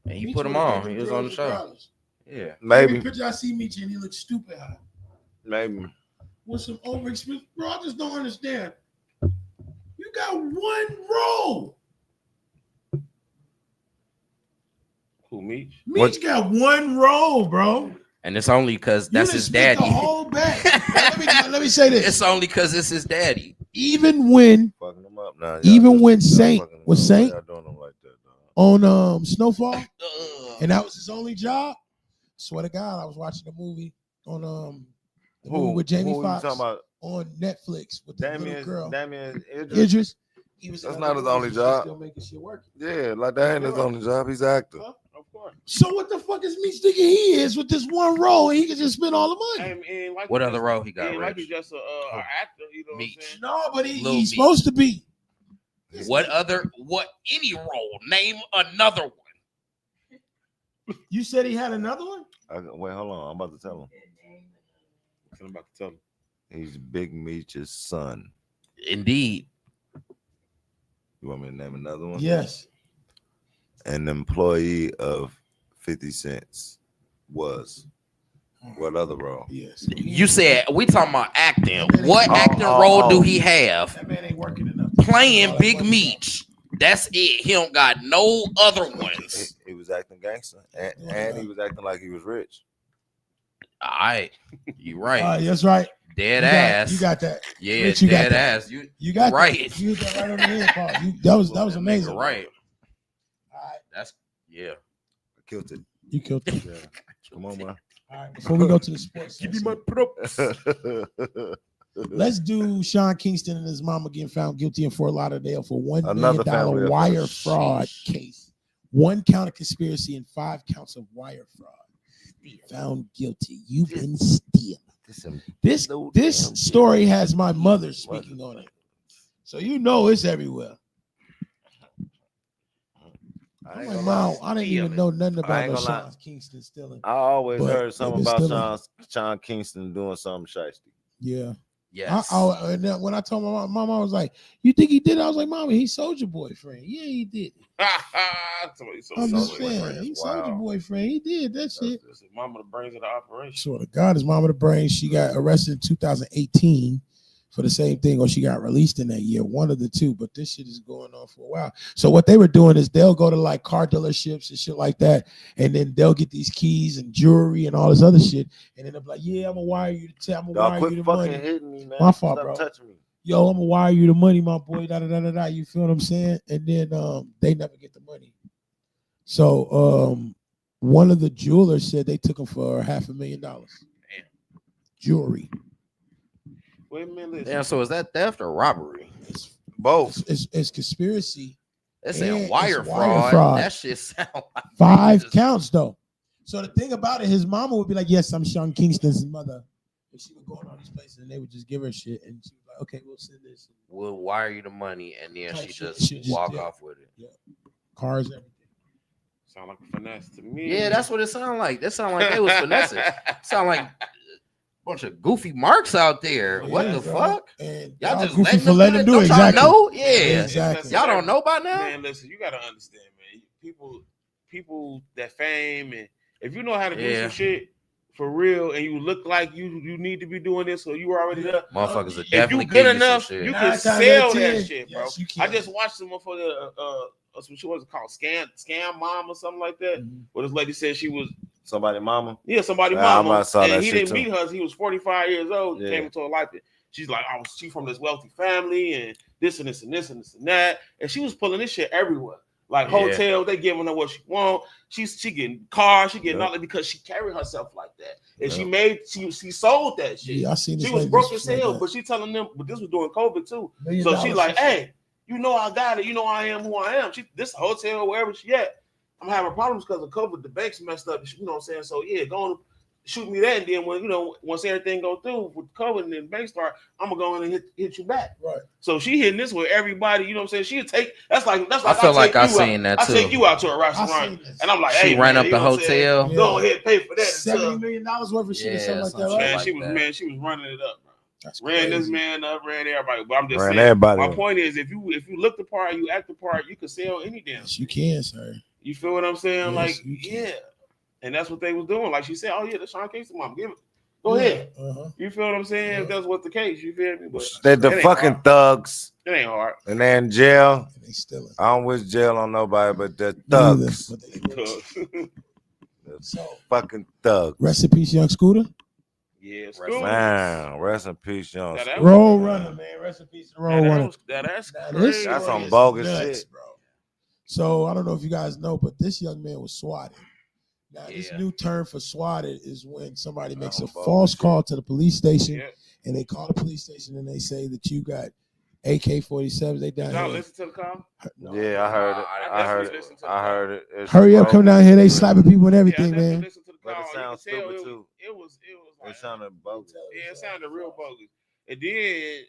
And he put him on. He was on the show. Yeah. Maybe. Every picture I see Meech and he looks stupid high. Maybe. With some overexperience. Bro, I just don't understand. You got one role. Who, Meech? Meech got one role, bro. And it's only because that's his daddy. The whole back. let me say this. It's only because it's his daddy. Even when, fucking him up now. Even when Saint was Saint doing him like that, on Snowfall, and that was his only job. Swear to God, I was watching the movie on the movie with Jamie Foxx on Netflix with the little girl. Damien Idris. That's not his only job. Still making shit work. Yeah, like that ain't his only job. He's an actor. Of course. So what the fuck is Meech thinking he is with this one role? And he can just spend all the money. And like what other role he got? Like he's just an actor. You know Meech. What I'm saying? No, but he's supposed to be. What any role? Name another one. You said he had another one? Wait, hold on. I'm about to tell him. I'm about to tell him. He's Big Meech's son. Indeed. You want me to name another one? Yes. An employee of 50 Cents was. What other role? Yes. You said we talking about acting. What acting role do he have? That man ain't working enough. Playing Big Meech. That's it. He don't got no other ones. He was acting gangster, and he was acting like he was rich. All right, you right. That's right. Dead ass. You got that. Yeah, Rich, you dead got ass. You got right. That. You hit that right on the head, Paul. That was amazing. Right. All right. That's I killed it. You killed it. Yeah. Come on, man. All right. Before we go to the sports, give me my props. Let's do Sean Kingston and his mama getting found guilty in Fort Lauderdale for $1 Another million wire fraud case. 1 count of conspiracy and 5 counts of wire fraud. Found guilty. You've been stealing. This story has my mother speaking on it. So you know it's everywhere. I'm like, Mom, I didn't even know nothing I about ain't no gonna lie. Sean Kingston stealing. I always But heard they something been about stealing. Sean Kingston doing something shiesty. Yeah. Yes. And then when I told my mom, I was like, "You think he did it?" I was like, "Mama, he's Soldier Boyfriend. Yeah, he did. I'm just saying, he's Soldier Boyfriend. He did that shit." That's mama the brains of the operation. Swear to God, his mama the brains. She got arrested in 2018 for the same thing, or she got released in that year. One of the two, but this shit is going on for a while. So what they were doing is they'll go to like car dealerships and shit like that, and then they'll get these keys and jewelry and all this other shit, and then they'll be like, "Yeah, I'm gonna wire you I'm gonna wire you the money." Hitting me, man. My fault, Stop bro. touching me. Yo, I'm gonna wire you the money, my boy. Da da da da da. You feel what I'm saying? And then they never get the money. So one of the jewelers said they took him for $500,000. Damn. Jewelry. Wait a minute. Damn, so is that theft or robbery? It's both. It's conspiracy. It's saying and wire it's fraud. That shit sound like 5 counts though. So the thing about it, his mama would be like, "Yes, I'm Sean Kingston's mother." And she would go in all these places and they would just give her shit. And she was like, "Okay, we'll send this." We'll wire you the money, and then Type she shit. just She just walk did. off with it. Yeah. Cars, everything. Sound like a finesse to me. Yeah, that's what it sounded like. That sounded like they was finessing. Sound like a bunch of goofy marks out there. What Yeah, the bro. fuck? And Y'all just goofy letting for letting them do it. Don't y'all Exactly. know? Yeah. Exactly. Y'all don't know by now? Man, listen, you gotta understand, man. People that fame, and if you know how to do some shit for real, and you look like you need to be doing this, so you already there. Motherfuckers are If definitely you good give enough, you you some can shit. sell that shit, bro. Yes, you I can. just watched some motherfucker, some shit was it called Scam Mom or something like that. Where this lady said she was somebody mama. Yeah, somebody I mama. saw that And he shit didn't too. meet her. He was 45 years old. He Yeah. came into her life. She's like, "Oh, she's from this wealthy family and this and this and this and this and that." And she was pulling this shit everywhere. Like hotels, they giving her what she want. She getting cars, she getting all that because she carried herself like that. And she sold that shit. Yeah, I seen this She was lady broke just as hell, like but she telling them, but this was during COVID too. $1 million So she like, shit. "Hey, you know I got it. You know I am who I am." This hotel, wherever she at, I'm having problems because of COVID. The bank's messed up. You know what I'm saying? So yeah, go on, shoot me that, and then once everything go through with COVID and then the bank start, I'm gonna go in and hit you back. Right. So she hitting this with everybody. You know what I'm saying? She'll take. That's like I feel like I seen that too. I take you out to a restaurant, and I'm like, she "Hey, ran man, up you the know what I'm saying? hotel. Go ahead, pay for that." $70 million worth of shit or something like that. Right? Man, she was running it up, bro. That's ran crazy. this man up, ran everybody. But I'm just Ran saying, everybody my up. point is, if you look the part, you act the part, you can sell any damn. Yes, you can, sir. You feel what I'm saying? Yes, Like, you can. yeah. And that's what they was doing. Like she said, "Oh yeah, that's Sean Kingston mom. Give it. Go ahead." You feel what I'm saying? Yeah. If that's what the case, you feel me? But They're the it ain't fucking hard. thugs, It ain't hard. and they're in jail. And they stealing. I don't wish jail on nobody, but they're Neither, thugs. but they- So, Fucking thugs. rest in peace, Young Scooter. Yeah, Man, rest in peace, young. Now, that Roll runner, man. Rest in peace, to Roll runner. That's Now, crazy. this That's story some is bogus nuts, shit. bro. So I don't know if you guys know, but this young man was swatted. Now, this new term for swatted is when somebody makes a false call to the police station, and they call the police station and they say that you got AK-47s. They down Did y'all here. listen to the call? No. Yeah, I heard it. I heard it. listened to the I call. heard it. It's Hurry up, broke. come down here. They slapping people and everything, Yeah, I man. listened to the But call. it You sounds could tell stupid too. It was like It sounded bogus. Yeah, it sounded real bogus. It did,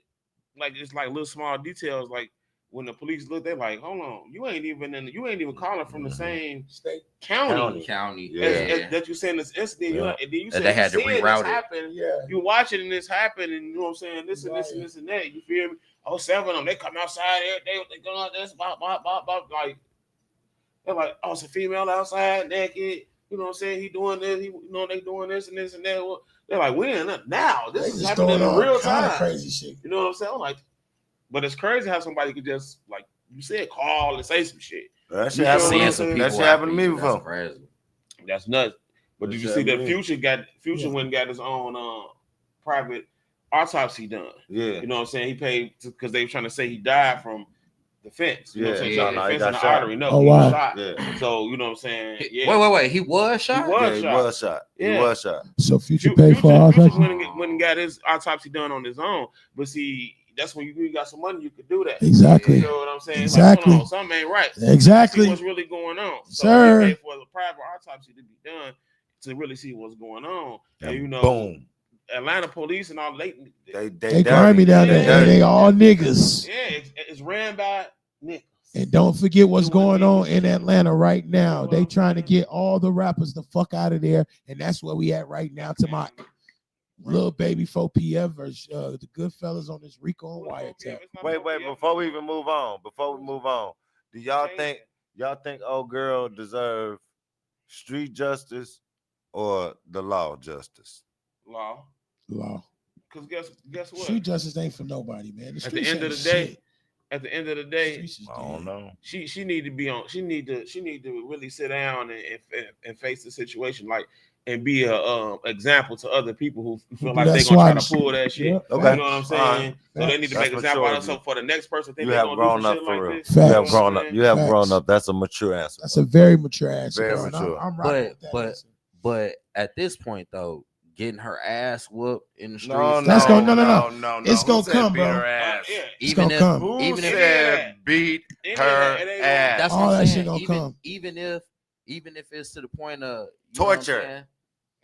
like it's like little small details. Like when the police look, they're like, "Hold on, you ain't even calling from the same State county Yeah. that you saying this incident." Yeah. And then you That said they had to you seeing reroute this it. happen. Yeah. You watch it and this happen, and you know what I'm saying. This and this and this and that. You feel me? Oh, 7 of them. They come outside every day with their gun. This, bop, bop, bop, bop. Like they're like, "Oh, it's a female outside naked." You know what I'm saying? He doing this. They doing this and this and that. Well, they're like, "We in it now. This They is just happening throwing in all real kind of time." crazy shit. You know what I'm saying? I'm like, but it's crazy how somebody could just, like you said, call and say some shit. That You shit feel happened what to I'm me. saying? That shit happened to me That's before. crazy. That's nuts. But did you see that Future went and got his own private autopsy done? Yeah. You know what I'm saying? He paid because they were trying to say he died from the fence. You know what I'm saying? Yeah. Shot No, the he fence got in the shot. artery. No, Oh, he wow. was shot. Yeah. So you know what I'm saying? Yeah. Wait. He was shot? He was Yeah, he shot. was shot. He Yeah. was shot. So Future paid for all Future that. went and got his autopsy done on his own. But see, that's when you got some money, you could do that. Exactly. You know what I'm saying? Exactly. Like, hold on, something ain't right. Exactly. See what's really going on. So Sir. he paid for the private autopsy to be done to really see what's going on. And you know, Boom. Atlanta police and all They They grimy down there. Yeah. And they all niggas. Yeah, it's ran by niggas. And don't forget what's going on in Atlanta right now. They trying to get all the rappers the fuck out of there, and that's where we at right now. To my little baby 4PF versus the Goodfellas on this Rico and Wiretap. Wait, before we even move on, do y'all think old girl deserve street justice or the law justice? Law. Because guess what? Street justice ain't for nobody, man. At the end of the day, I don't know. She need to be on. She need to really sit down and face the situation and be a example to other people who feel like they're gonna try to pull that shit. Yep. Okay. You know what I'm saying? So they need to make an example out of so for the next person. You have grown up for real. You have grown up. You have grown up. That's a mature answer. That's a very mature answer. Very mature. I'm right with that. But at this point though, getting her ass whooped in the streets. No. It's gonna come, bro. It's gonna come. Who said beat her ass? That's all what I'm that saying. shit gonna come. Even if it's to the point of torture.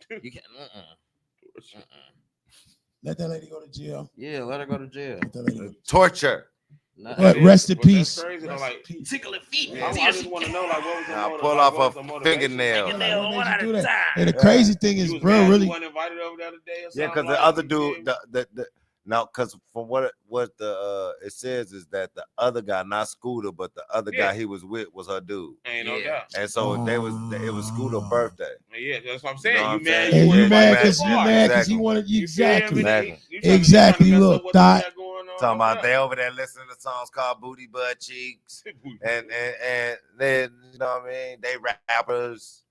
You can't. Let that lady go to jail. Yeah, let her go to jail. Torture. But rest in peace. That's crazy, Tickle her feet. I just want to know, what was the motive? Pull off a fingernail. And the crazy thing is, bro, really. You invited over the other day or something? Yeah, because the other dude, because from what it says is that the other guy, not Scooter, but the other guy he was with was her dude. Ain't no doubt. And so it was Scooter's birthday. Yeah, that's what I'm saying. You know You And you mad Exactly. because he wanted you exactly. Exactly. Look, Dot. Talking about they over there listening to songs called Booty Butt Cheeks, and then you know what I mean. They rappers.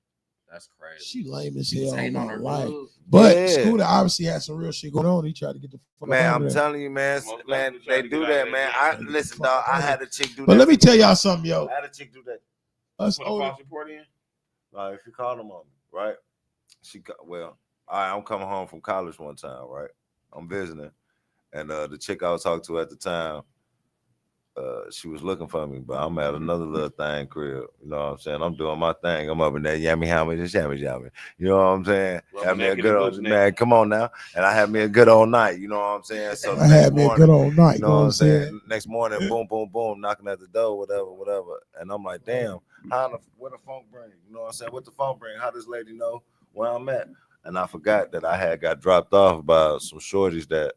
That's crazy. She lame as hell on my life. Dude. But Scooter obviously had some real shit going on. He tried to get the fuck Man, out I'm of there. telling you, man, they do that, man. Listen, dog. I had a chick do that. But let me tell y'all something, yo. I had a chick do that. Us Put a older, false report in? If you call them on me, right? I'm coming home from college one time, right? I'm visiting, and the chick I was talking to at the time, she was looking for me, but I'm at another little thing crib. You know what I'm saying? I'm doing my thing. I'm up in there, yummy, hammy, just yummy. You know what I'm saying? Have me a good old man. Come on now, and I had me a good old night. You know what I'm saying? So I had me a good old night. You know what I'm saying? Next morning, boom, boom, boom, knocking at the door, whatever. And I'm like, damn, what the phone bring? You know what I'm saying? What the phone bring? How this lady know where I'm at? And I forgot that I had got dropped off by some shorties that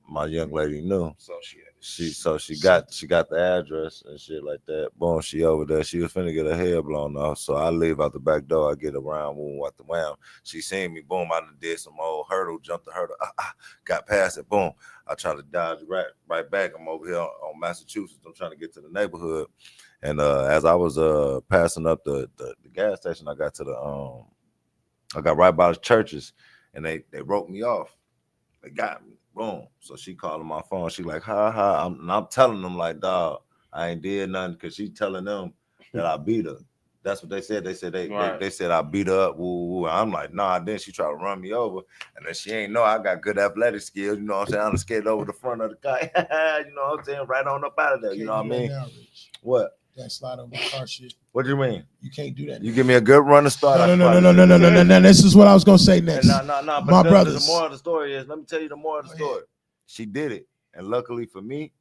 my young lady knew. So she got the address and shit like that. Boom, she over there. She was finna get her hair blown off. So I leave out the back door. I get around, boom, what the wham. She seen me, boom. I did some old hurdle, jumped the hurdle, got past it, boom. I try to dodge right back. I'm over here on Massachusetts. I'm trying to get to the neighborhood. And as I was passing up the gas station, I got to I got right by the churches, and they wrote me off. They got me. Boom. So she calling my phone. She like, ha. I'm telling them like, dog, I ain't did nothing, because she telling them that I beat her. That's what they said. They said they said I beat her up. Woo. I'm like, nah. Then she tried to run me over, and then she ain't know I got good athletic skills. You know what I'm saying? I'm skated over the front of the car. You know what I'm saying? Right on up out of there. You know what I mean? What? That slide over the car shit. What do you mean? You can't do that. You give me a good run to start. No. This is what I was gonna say next. No. But my brothers. The moral of the story is, let me tell you the moral of the story. She did it, and luckily for me,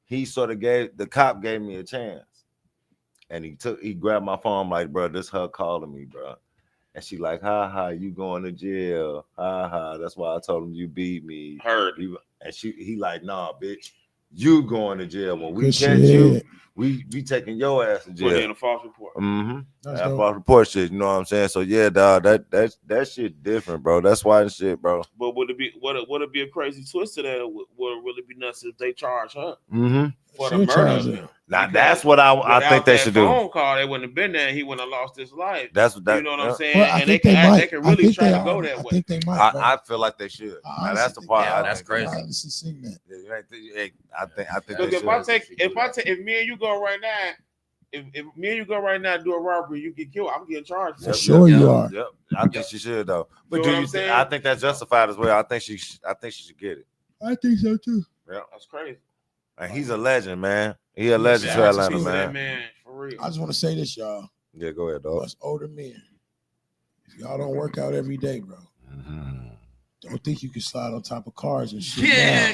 he sort of the cop gave me a chance, and he grabbed my phone. I'm like, bro, this her calling me, bro. And she like, ha, you going to jail? Ha. That's why I told him you beat me. Heard. And he like, nah, bitch, you going to jail. When we catch you, we taking your ass to jail. Put in a false report. False report shit. You know what I'm saying? So yeah, dog, that shit different, bro. That's why the shit, bro. But would it be a crazy twist to that? Would it really be nuts if they charge her for the murder? Now that's what I think they should do. Phone call, they wouldn't have been there. He wouldn't have lost his life. That's what you know what I'm saying. Well, and they can really try to go that way. I think they might. I feel like they should. Now, that's the part. That's crazy. I seen that. I think. Look, if me and you go right now, if me and you go right now and do a robbery, you get killed. I'm getting charged. For sure you are. Yep. I think she should though. But do you think? I think that's justified as well. I think she should get it. I think so too. Yeah, that's crazy. And he's a legend, man. He a legend to Atlanta, man. For real. I just want to say this, y'all. Yeah, go ahead, dog. Us older men, if y'all don't work out every day, bro, don't think you can slide on top of cars and shit. Yeah.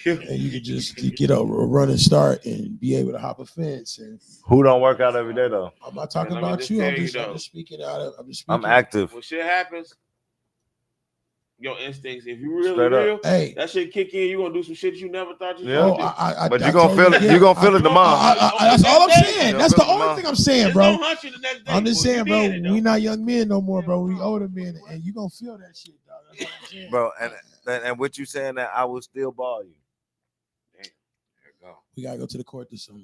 Now. And you can just get a running start and be able to hop a fence. And Who don't work out every day though? I'm not talking Man, let me about just you. tell I'm you, just though. speaking out of. I'm just speaking. I'm active. When shit happens, your instincts, if you really Straight up. real, Hey. that shit kick in, you gonna do some shit you never thought you Yeah. should do. But you gonna feel it. You gonna feel it tomorrow. That's all I'm saying. Yeah, That's the feel it only tomorrow. thing I'm saying, It's bro. gonna hunt you the next day. I'm just Well, saying, you bro, did it, though. we not young men no more, bro. We older men, and you gonna feel that shit, dog. That's what I'm saying. Bro, and what you saying that I will still ball you. There you go. We gotta go to the court this summer.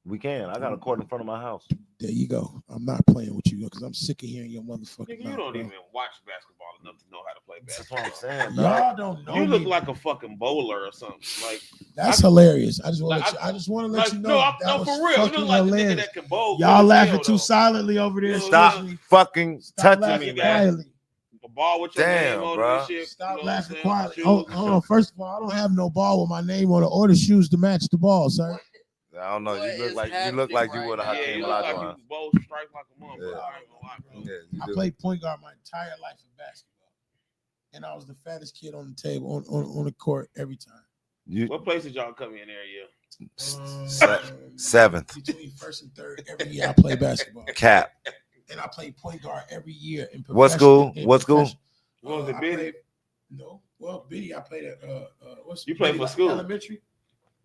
We can. I got a court in front of my house. There you go. I'm not playing with you because I'm sick of hearing your motherfucking Nigga, mouth, you don't bro. even watch basketball enough to know how to play That's basketball. what I'm saying, dog. Y'all don't know. You look me. like a fucking bowler or something. Like That's hilarious. I just want Like, to. I just want to let like you know no, I'm, that no, was for real. You fucking look like the nigga hilarious. that can bowl. Y'all good as laughing hell, too though. silently over there. Yeah. Stop fucking Stop touching laughing me, man. quietly. A ball with your Damn, name on bro. it and shit. Stop you know what I'm laughing saying? quietly. Shoes. Hold on. First of all, I don't have no ball with my name on it or the shoes to match the ball, sir. I don't know. What You look is like happening you would have right Yeah, Hakeem you look like Olajuwon. you bowl strike like a motherfucker. Yeah. I ain't gonna lie, bro. Yeah, you I do. played point guard my entire life in basketball, and I was the fattest kid on the table on the court every time. You What place did y'all come in there, yeah? seventh Between first and third every year I played basketball, cap. and I played point guard every year in What school? What school? What was it, I Biddy? played- No, well, Biddy. I played at what's You played Biddy, for like school? Elementary.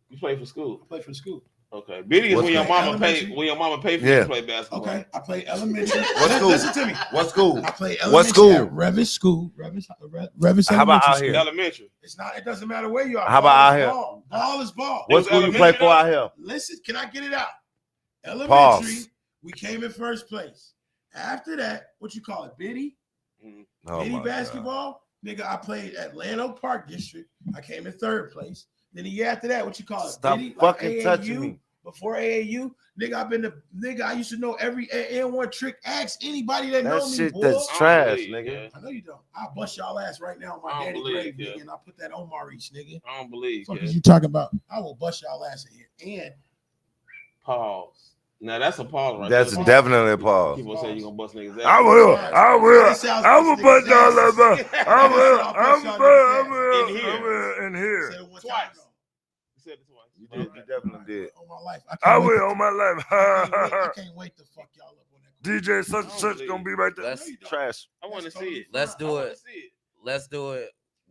You played for school. I played for school. Okay. Biddy is What when your school? mama paid Elementary. when your mama paid for you Yeah. to play basketball. Okay, I played elementary. What school? Listen to me. What school? I played elementary What school? at Revis School. Revis How about Elementary out School. here? Elementary. It's not. It doesn't matter where you are. How about Ball out is here? Ball. Ball is ball. What was school you play elementary, for out here? Listen, can I get it out? Elementary. Pause. We came in first place. After that, what you call it? Biddy? Oh Biddy my God. basketball? Nigga, I played at Lano Park District. I came in third place. Then the year after that, what you call it? Stop Biddy? fucking AAU? touching me. Before AAU, nigga, I used to know every N1 trick. Ask anybody that That know me, shit boy. that's I don't trash, believe, nigga. yeah. I know you don't. I'll bust y'all ass right now on I my don't daddy believe, grave, yeah. nigga, and I'll put that on Maurice, nigga. I don't believe. What the fuck Yeah. is you talking about? I will bust y'all ass in here. And Pause. Now that's a pause right That's there. definitely a pause. People say you gonna bust niggas ass. I will. I will bust y'all over. In here. Said it one time, Twice. though. You said it twice. You did. You definitely did. On my life. I can't wait will to- on my life. I can't wait to fuck y'all up on that. DJ such and such gonna be right there. Let's- Trash. I want to That's see totally it. Let's I do wanna it. see it. Let's do it.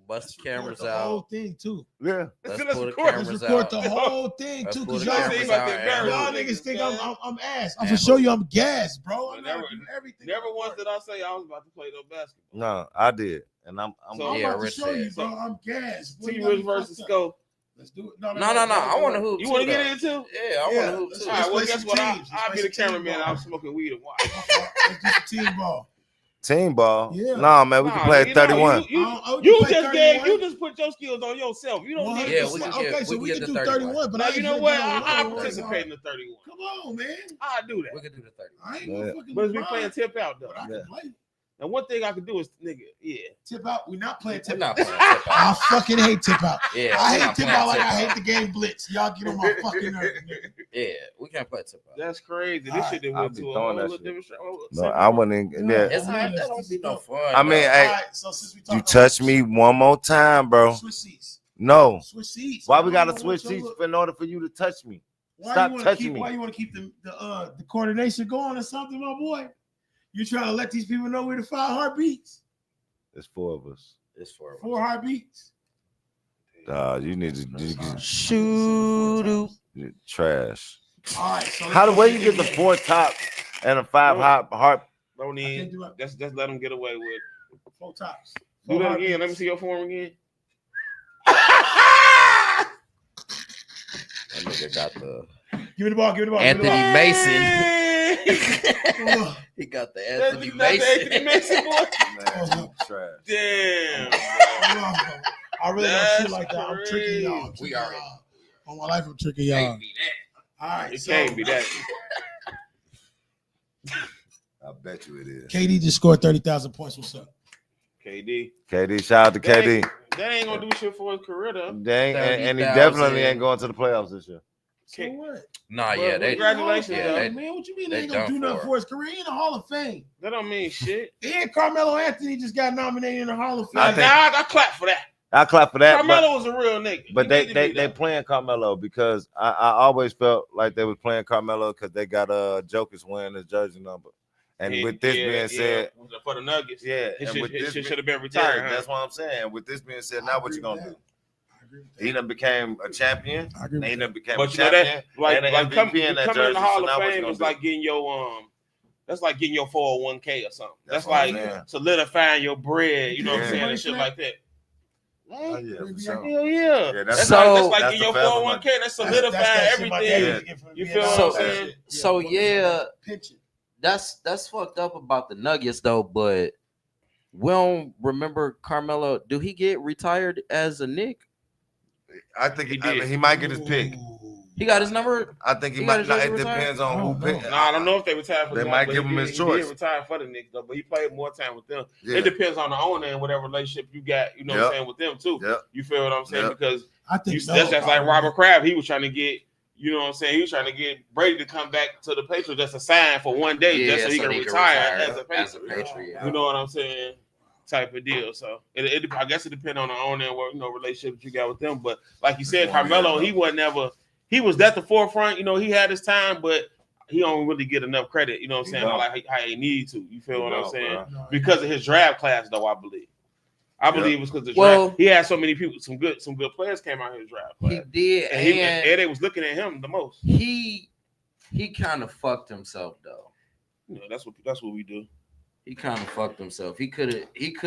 Bust Let's the cameras record the whole out. thing too. Yeah. Let's Let's pull the record. Let's cameras record out. the whole thing Let's too, pull because the y'all cameras niggas, out. y'all and- niggas think I'm ass. I'm And gonna show you I'm gas, bro. I'm Never- not do everything. Never once did I say I was about to play no basketball. No, I did, and I'm. So- I'm Yeah, about to Rich show you, said. bro. I'm gas. Boy, T. you got me Rich versus fucked up. Scope. Let's do it. No. I want to hoop. You too, want to though. get in too? Yeah, I Yeah, want to hoop let's too. All right. Well, play guess some what? teams. Let's I'll play be the some team cameraman. ball. I'm smoking weed and watch. Let's do some team ball. Team ball. Yeah. Nah, man, we can play at 31. You just gave. You just put your skills on yourself. You don't need. Yeah, to we can play. get- Okay, so we we can can get do the 31. But Now I you ain't know finna what? do no I'll one-on-ones, participate in the 31. Come on, man. I'll do that. We can do the 30. I ain't Yeah. gonna fucking. But if we lie, playing tip out though. but I can Yeah. play. And one thing I could do is, nigga, yeah. Tip out. We're not playing We're tip not out. playing tip I out. fucking hate tip out. Yeah, I we're hate not tip playing out like I tip hate the game blitz. Y'all get on my fucking nerves, nigga. Yeah, we can't play tip out. That's crazy. This All shit done I'll went be to a throwing whole that little shit. different. No, I wouldn't. Yeah. It's not. That don't be no fun. I mean, though. hey, All right, so since we You talking touch about- me one more time, bro. Switch seats. No. Switch seats. Why we I gotta don't switch want your seats look- in order for you to touch me? Why Stop you wanna touching keep, me. Why you want to keep the coordination going or something, my boy? You trying to let these people know we're the 5 heartbeats? It's 4 of us. It's for 4 heartbeats. You need to shoot. trash. All right. So How the way you get the 4 tops and a 5 heart? Don't I can't need. do it. Just let them get away with. 4 tops. Do 4 that heartbeats. again. Let me see your form again. That nigga got the Give me the ball. Give me the ball. Anthony Mason. Ugh. He got the That's Anthony not the Anthony Mason. Mason boy. Man, you trash. Damn. I really don't That's feel like that. I'm tricking y'all. I'm We tricking already- y'all. On my life, I'm tricking y'all. Can't be that. All right. It So can't be that. I bet you it is. KD just scored 30,000 points. What's up? KD. KD, shout out to That KD. ain't gonna do shit for his career though. Dang, and he 30,000. definitely ain't going to the playoffs this year. So what? Nah, But yeah, they congratulations, yeah, though. they- Man, what you mean they they ain't gonna done do nothing for it. for his career? He in the Hall of Fame. That don't mean shit. And Carmelo Anthony just got nominated in the Hall of Fame. Now, think- I clap for that. I clap for that. Carmelo was a real nigga. But He they need to be they there. playing Carmelo because I always felt like they was playing Carmelo because they got Jokic wearing his jersey number. And Yeah, with this yeah, being said, for the Nuggets, yeah, his and with this shit be- should have been yeah, retired. that's what I'm saying. With this being said, I now agree what you gonna with do? I agree with that. He done became a champion. I agree with He that. done became a But you know champion. that, like and an coming MVP in in that the jersey. Hall So now of what you Fame gonna is do? like getting your that's like getting your 401k or something. That's what I'm like saying. solidifying your bread. You know what I'm Yeah. saying? Money And shit for like that. Oh, yeah, for sure. Hell yeah. Yeah, That's So- like that's getting your the forever 401k. That's solidifying that shit my dad everything. used to get from You the feel Vietnam. what I'm saying? So, yeah. Pension. That's fucked up about the Nuggets though, but we don't remember Carmelo. Do he get retired as a Knick? I think He I did. mean, he might get his pick. He got his number. I think he He got might. his Nah, jersey it retired? depends on I who don't pick. know. No, I don't know if they retired for They the might Nuggets, give but him he his did- choice. He did retire for the Knicks though, but he played more time with them. Yeah. It depends on the owner and whatever relationship you got. You know what I'm Yep. saying with them too. Yep. You feel what I'm saying? Yep. Because I think that's just like Robert Kraft. He was trying to get. You know what I'm saying? He was trying to get Brady to come back to the Patriots just to sign for one day, just so he can retire as a Patriot. You know what I'm saying? Type of deal. So I guess it depends on the owner and what relationship that you got with them. But like you said, Carmelo, he was never. He was at the forefront. You know, he had his time, but he don't really get enough credit. You know what I'm saying? Like how he need to. You feel what I'm saying? Because of his draft class, though, I believe. I believe it was because the draft. He had so many people, some good players came out of his draft class. He did, and they was looking at him the most. He kind of fucked himself though. You know, that's what we do. He kind of fucked himself. He could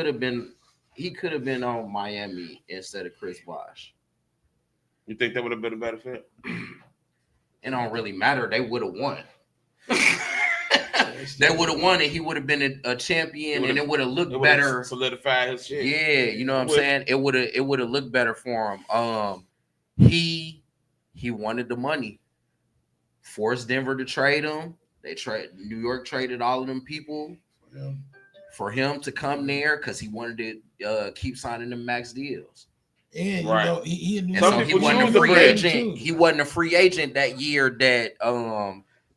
have been on Miami instead of Chris Bosh. You think that would have been a better fit? It don't really matter. They would have won. They would have won, and he would have been a champion, and it would have looked better. Solidified his shit. Yeah, you know what I'm saying. It would have looked better for him. He wanted the money. Forced Denver to trade him. New York traded all of them people for him to come there because he wanted to keep signing them max deals. And Right. you know, he And so he wasn't a free agent. He wasn't a free agent that year that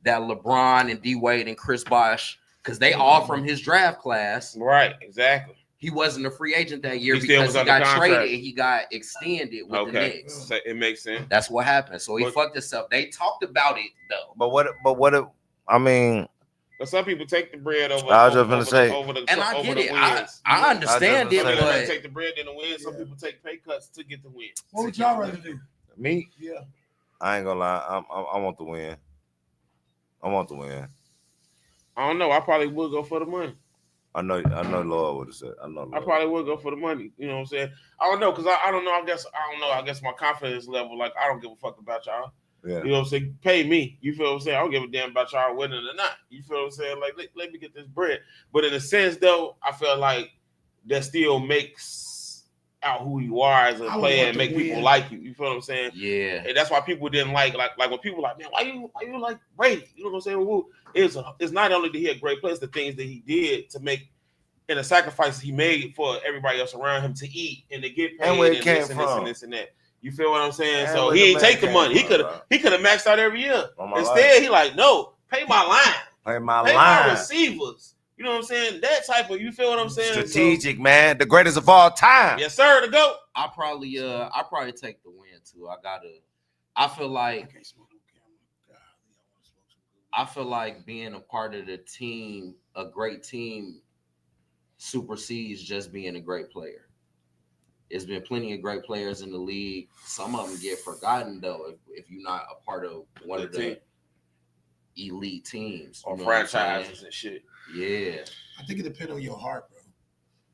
LeBron and D Wade and Chris Bosh, because they all from his draft class. Right, exactly. He wasn't a free agent that year He still because was he under got contract. traded and he got extended with the Knicks. So it makes sense. That's what happened. So he But- fucked himself. They talked about it though. But what if I mean, But some people take the bread over. I was just gonna say, And I get it. Wins. I understand it, I just Some people but take the bread and the win. Some people take pay cuts to get the win. What would y'all rather do? me, Yeah. I ain't gonna lie. I want to win. I want to win. I don't know. I probably would go for the money. I know Lord would have said. I know Lord. I probably would go for the money. You know what I'm saying? I don't know because I don't know. I don't know. I guess my confidence level, like I don't give a fuck about y'all. Yeah. You know what I'm saying? Pay me. You feel what I'm saying? I don't give a damn about y'all winning or not. You feel what I'm saying? Like let me get this bread. But in a sense, though, I feel like that still makes out who you are as a player and make people like you. You feel what I'm saying? yeah. And that's why people didn't like when people like, man, why you like Brady? You know what I'm saying? Well, it's not only that he had great plays, the things that he did to make and the sacrifices he made for everybody else around him to eat and to get paid And where it and came this and this from. and this and that. You feel what I'm saying? And So where he the ain't man take the came money. He from, could have maxed out every year. On my Instead, life. he like, no, pay my line. Pay my Pay my line. receivers. You know what I'm saying? That type of, you feel what I'm saying? Strategic, man. The greatest of all time. So, yes, sir, to go. I probably take the win too. I feel like being a part of the team, a great team, supersedes just being a great player. There's been plenty of great players in the league. Some of them get forgotten though if you're not a part of one of the elite teams Or you know what I'm franchises saying? and shit. Yeah, I think it depends on your heart, bro.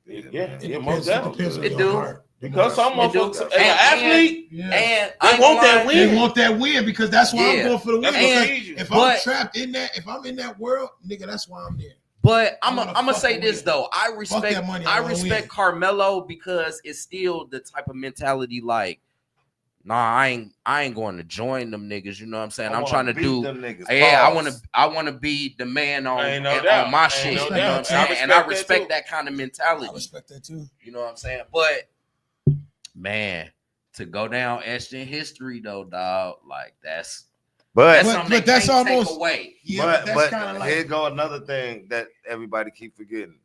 Yeah, It most definitely. depends on It your do. heart. Because some It do. motherfuckers, as an athlete, Yeah. and They I ain't want gonna that lie, win. They want that win because that's why I'm going for the win. That's Because what feeds you. if But- I'm trapped in that, if I'm in that world, nigga, that's why I'm there. But I I'm wanna gonna fuck say with this it. though. I that respect money, I I wanna respect win. Carmelo because it's still the type of mentality like, nah, I ain't going to join them niggas. You know what I'm saying? I'm trying to do. them niggas. Yeah, Pause. I want to be the man on Ain't no doubt. on my Ain't shit. no You know doubt. what I'm saying? I And I respect that respect too. that kind of I mentality. respect that too. You know what I'm saying? But man, to go down etched in history though, dog, like that's But something but they that's can't almost- take away. Yeah, but that's kind of here like go another thing that everybody keep forgetting.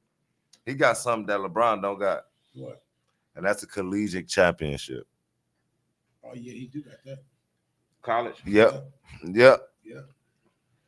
He got something that LeBron don't got, what? and that's a collegiate championship. Oh yeah, he do got that. College. Yep. Yeah.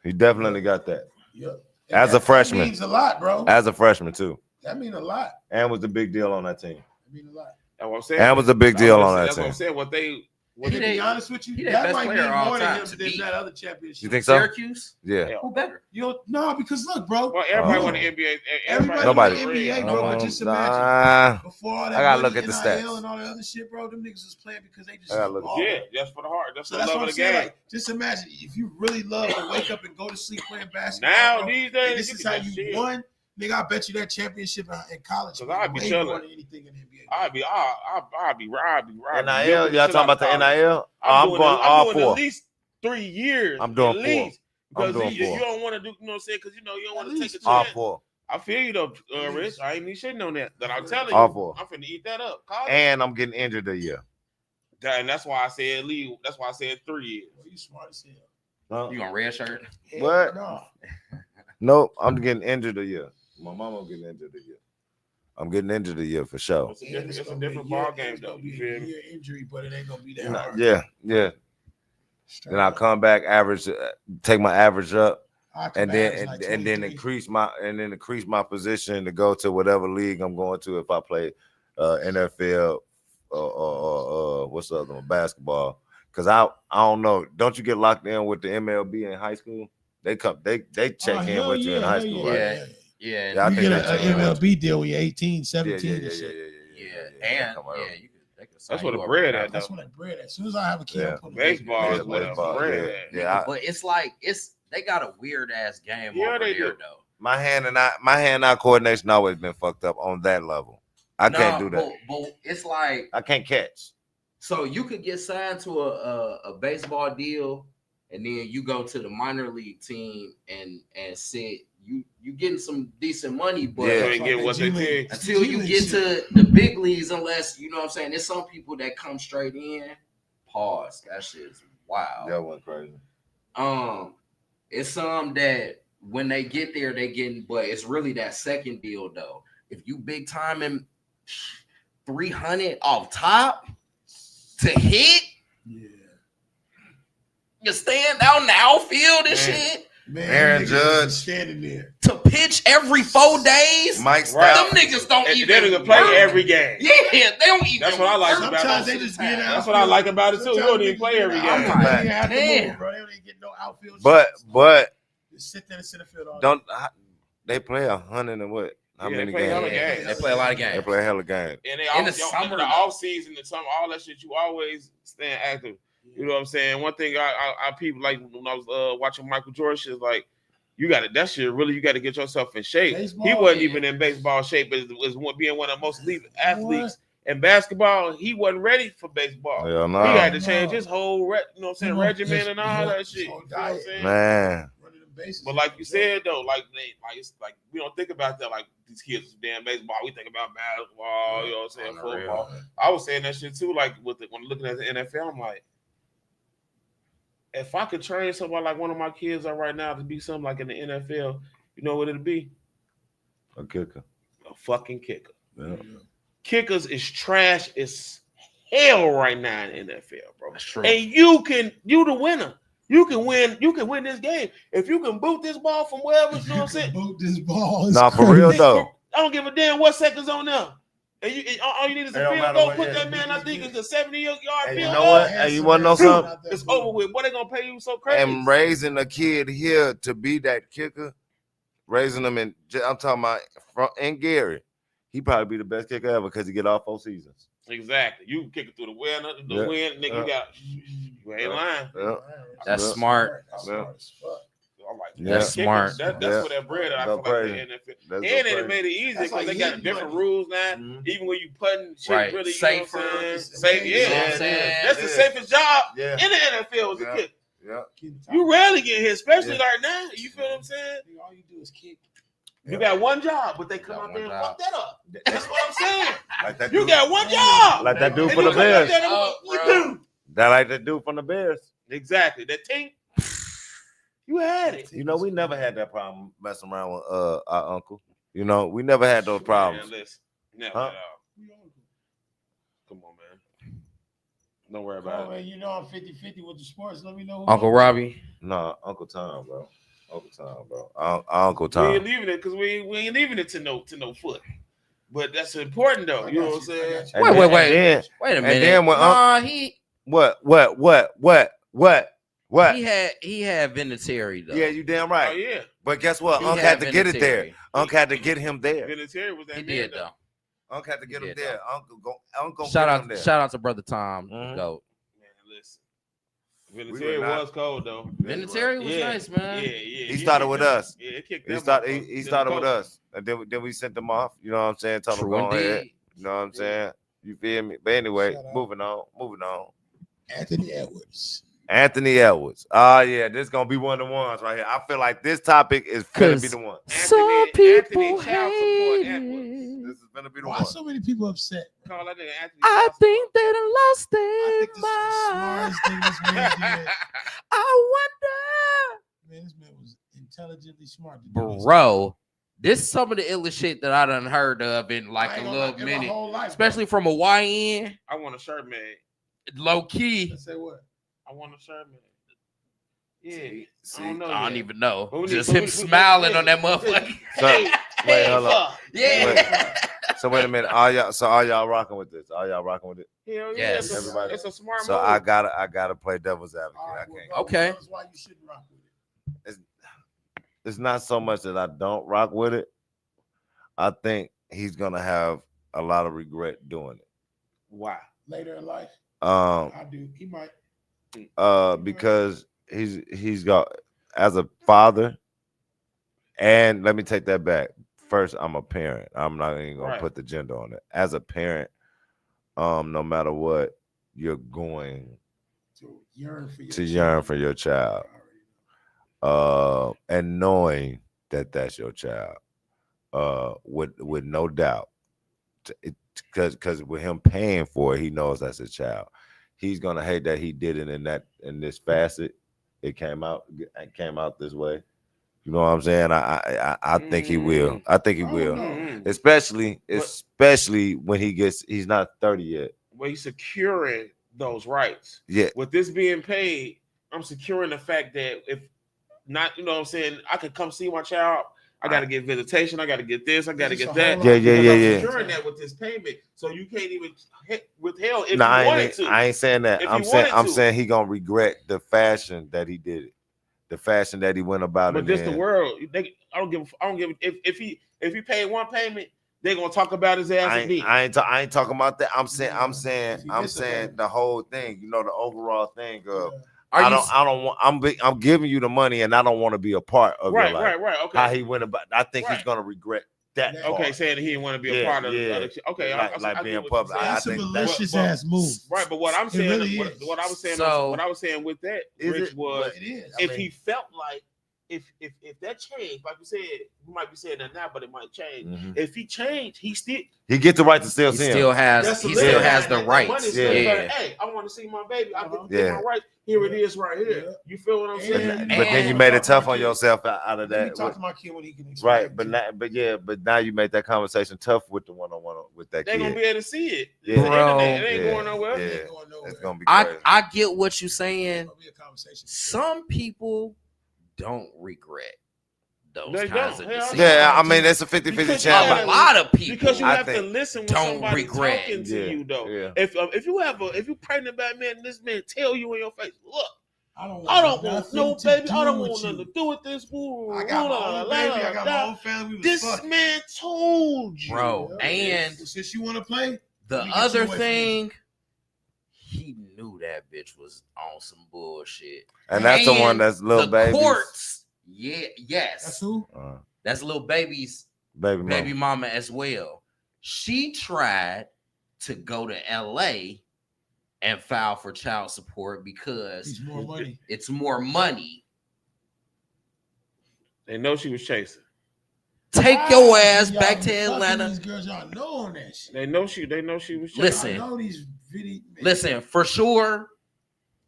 He definitely got that. Yep. As a that freshman. means a lot, bro. As a freshman too. That mean a lot. And was the big deal on that team. That mean a lot. That's what I'm saying. And was a big deal on that That's what team. I'm saying. What they And to be honest with you, he their that best might player mean all more to time him to than beat. that other championship. You think so? Syracuse? Yeah. Who better? No, because look, bro. Well, everybody Oh. won the NBA. Everybody Nobody. in the NBA, bro. But just imagine Nah. before all that I gotta money, look at the NIL stats. and all that other shit, bro. Them niggas was playing because they just I gotta look at balled. Yeah, that's for the heart. That's So for the that's love what of I'm the saying. game. Like, just imagine if you really love to wake up and go to sleep playing basketball. Now bro, these and days, this is how you won. Nigga, I bet you that championship in college. 'Cause I'd be way chilling. more than anything in the NBA. I'd be riding. NIL, y'all talking about the NIL? I'm going all doing four. at least 3 years. I'm doing at four. least. I'm Because doing you, four. you don't want to do, you know what I'm saying? Because you don't want to take a All chance. four. I feel you though, Rich. I ain't even shitting on that. That I'm telling All you, four. I'm finna eat that up. College. And I'm getting injured a year. And that's why I said leave. That's why I said 3 years. Well, you smart as hell. Huh? You on red shirt? What? No. Nope, I'm getting injured a year. My mama getting injured a year. I'm getting injured a year for sure. It's a different ball game though. You feel me? Injury, but it ain't gonna be that hard. Yeah. Straight Then I'll up. come back, average, take my average up, I can and then average like and then 23. increase my position to go to whatever league I'm going to if I play NFL or what's the other one, basketball. Because I don't know. Don't you get locked in with the MLB in high school? They check in with you in high school, right? Yeah. Yeah, I You think get they an check in with MLB deal when you're 18, you. 17 and Yeah. shit. And Come on. they can That's sign where you the up bread right at, now. That's when I bread at. As soon as I have a kid, Yeah. I'm putting Baseball is where the Baseball, bread at. yeah. But it's like they got a weird ass game Yeah, over they there do. though. My hand-eye coordination always been fucked up on that level. I can't do that. But it's like I can't catch. so you could get signed to a baseball deal, and then you go to the minor league team and sit. You getting some decent money, but Yeah. You ain't get what they tell you. until you get to the big leagues, unless you know what I'm saying, there's some people that come straight in. Pause. That shit's wild. That went crazy. It's some that when they get there, they getting, but it's really that second deal though. If you big time in 300 off top to hit, Yeah. you stand out in the outfield and Man. shit Man, Aaron niggas Judge. standing there. to pitch every 4 days. Mike Right. Stout. Them niggas don't And even they don't play work. every game. Yeah, they don't even. That's what I like work about Sometimes most they of the just get time. out. That's what I like about it too. You don't even play every game. I'm They like, don't even have to damn. move, bro. They don't even get no outfield. But shots. Just sit there and sit in the field all don't they play 100 and what? How Yeah, many they play hella games? games. They play a lot of They games. play a hell of games. And they In the in summer, the though. off season, the summer, all that shit, you always staying active. You know what I'm saying? One thing I people like when I was watching Michael Jordan shit is like, you got to, that shit really, you got to get yourself in shape. Baseball, He wasn't yeah. even in baseball shape as being one of the most elite athletes in basketball. He wasn't ready for baseball. Hell He no. had to change his whole, you know what I'm saying, You know, regimen his- and all yeah, that his shit. You know whole what I'm diet. saying? Man. running the bases. But like you said though, like it's like we don't think about that. Like these kids, damn baseball. We think about basketball. You know what I'm saying? On the real. Football. I was saying that shit too. Like when looking at the NFL, I'm like, if I could train somebody like one of my kids are right now to be something like in the NFL, you know what it'd be? A kicker. A fucking kicker. Yeah. Kickers is trash as hell right now in the NFL, bro. That's true. And you the winner. You can win this game. If you can boot this ball from wherever, you know what I'm saying? Boot this ball. is Nah, for crazy. real though. I don't give a damn what seconds on there. And all you need is It a don't field matter goal. what, Put yeah. that man, I think, it's a 70-yard And field you goal. know what? Hey, you wanna know something? It's over with. What they gonna pay you so crazy? And raising a kid here to be that kicker, raising them in, I'm talking about in Gary, he probably be the best kicker ever because he get all 4 seasons. Exactly. You kick it through the wind, Yeah. nigga. You ain't lying. Yeah. That's Yeah. smart. That's Yeah. smart as fuck. I'm like, Yeah. That's smart. That's Yeah. where that bread. I Go feel like crazy. the NFL. That's And so it made it easy That's because like they got hitting different money. rules now. Mhm. Even when you putting shit Right. really, Safer. you know what I'm saying? It's Safe, amazing. You know what yeah. I'm saying? That's the Yeah. safest job Yeah. in the NFL as a Yeah. kicker. Yeah. You rarely get hit, especially Yeah. right now. You feel what I'm saying? Nigga, all you do is kick. You got one job, but they come Got out there and one fuck that up. That's what I'm saying. Like that You dude, got one job. like that dude And for you the come out Bears. there and Oh, what you bro. do? That like that dude from the Bears. Exactly. That team. You had it. You know, we never had that problem messing around with our uncle. You know, we never had those problems. Man, listen, never Huh? at all. Come on, man. Don't worry about Oh, it. man, you know I'm 50-50 with the sports. Let me know. Uncle Robbie. No, Uncle Tom, bro. Uncle Tom, bro. Uncle We Tom. ain't leaving it because we ain't leaving it to no foot. But that's important though. You know what I'm saying? And Wait, then- wait. and then- Wait a and minute. then when Nah, he What? he had Vinatieri though. Yeah, you damn Oh right. yeah. But guess what? He Unc had had to get it there. Vinatieri. Unc had to get him there. Vinatieri was that He man, did though. Unc had to get He him did, there. Uncle Shout get him out, there. shout out to brother Tom. Mhm. The GOAT. Man, listen. Vinatieri were not- was cold though. Vinatieri was Yeah, nice, man. Yeah. He started with us. Yeah, it kicked He them started. off. He started with us, and then we sent them off. You know what I'm saying? Told them True go ahead. indeed. You know what I'm saying? You feel me? But anyway, Shout out. moving on. Anthony Edwards. Anthony Edwards. Oh yeah, this is gonna be one of the ones right here. I feel like this topic is gonna be the one. Some Anthony people Child Support hate Edwards. it. This is gonna be the Why one. so many people upset? Call that nigga Anthony I Child think they done lost I their think this is the mind. smartest thing this man did. I wonder. Man, this man was intelligently smart. To do this. Bro, this is some of the illest shit that I done heard of in I like ain't a gonna little lie, in my minute. whole life, Especially from a YN, I want a shirt made. low bro. key. Let's say what? I want a shirt made. Yeah. See, I don't know. I don't yet. even know. But we Just need- him we- smiling hey, on that motherfucker. So, wait, hold up. Yeah. So wait a minute. All y'all rocking with this? All y'all rocking with it? Hell yeah, Yes. Everybody. it's a smart So move. I gotta play devil's advocate. All right, I well, can't. bro, Okay. That's why you shouldn't rock with it. It's not so much that I don't rock with it. I think he's gonna have a lot of regret doing it. Why? Later in life, Um, I do. He might. because he's got as a father, and let me take that back. First, I'm a parent. I'm not even gonna Right. put the gender on it. As a parent, no matter what, you're going To yearn for your to yearn for your child. And knowing that that's your child, with no doubt, because with him paying for it, he knows that's his child. He's gonna hate that he did it in this facet. It came out this way. You know what I'm saying? I think he will. I think he I don't will, know. Mm-hmm. especially when he's not 30 yet. Well, he's securing those rights. Yeah, With this being paid, I'm securing the fact that if not, you know what I'm saying, I could come see my child. I got to get visitation. I got to get this. I got to It's get a that. whole lot. Yeah. Because I'm Yeah. securing that with this payment, so you can't even withheld if no, you I wanted to. ain't saying that. If I'm you saying wanted to. he gonna regret the fashion that he did it, the fashion that he went about But it. this the in. world. I don't give. If he paid one payment, they're gonna talk about his ass I again. ain't talking about that. I'm saying If he missed a payment. the whole thing. You know, the overall thing of Are I you don't want. I'm giving you the money, and I don't want to be a part of your life. Right. Okay. How he went about. I think he's Right. gonna regret that. Okay, part. Okay, saying that he didn't want to be a Yeah, part of yeah. the other shit. Okay, Like I being get what public. you're saying. I That's a think malicious but- ass move. Right, but what I'm It saying, really what, is. what I was saying, So- what I was saying with that, Is Rich, it? was It is. if he felt like if that changed, like you said, you might be saying that now, but it might change. Mhm. If he changed, he still He get the right to still he see still him. has that's he the still limit. has the That rights. money's Yeah. still Yeah. better. Hey, I want to see my baby. I get to Yeah. get my rights. Here it is, right here. Yeah. You feel what I'm saying? And- But then you made it tough on yourself out of Let me that. talk to my kid when he can explain. Right, but now you made that conversation tough with the one-on-one with that They kid. gonna be able to see it. Yeah. It's the Bro. internet. It ain't Yeah. going nowhere. Yeah. It ain't going nowhere. It's gonna be crazy. I get what you're It's saying. gonna be a conversation. Some people don't regret those They kinds don't. of Hell decisions. Yeah, I mean it's a 50-50 Because chance. you A gotta- lot of people Because you I have to think listen when don't somebody regret. talking to Yeah, you, though. yeah. If you pregnant about man, and this man tell you in your face, look, I don't want nothing no to baby. I do don't with want nothing you. to do with this. Woo, I got woo, my la, own la, baby. la, I got la. my own family. We was This fucking. man told you, Bro, Yeah. and Since you want to play, the let me get you other away from thing, he knew that bitch was on some bullshit. And that's the one that's little the baby. courts, yes, that's who. that's little baby's Baby baby mama. mama as well. She tried to go to LA and file for child support because He's more money. it's more money. they know she was chasing. Take your Ah, ass y'all back to fucking Atlanta. These girls, y'all know on that shit. They know she was chasing. Listen. I know these video. Listen, for sure,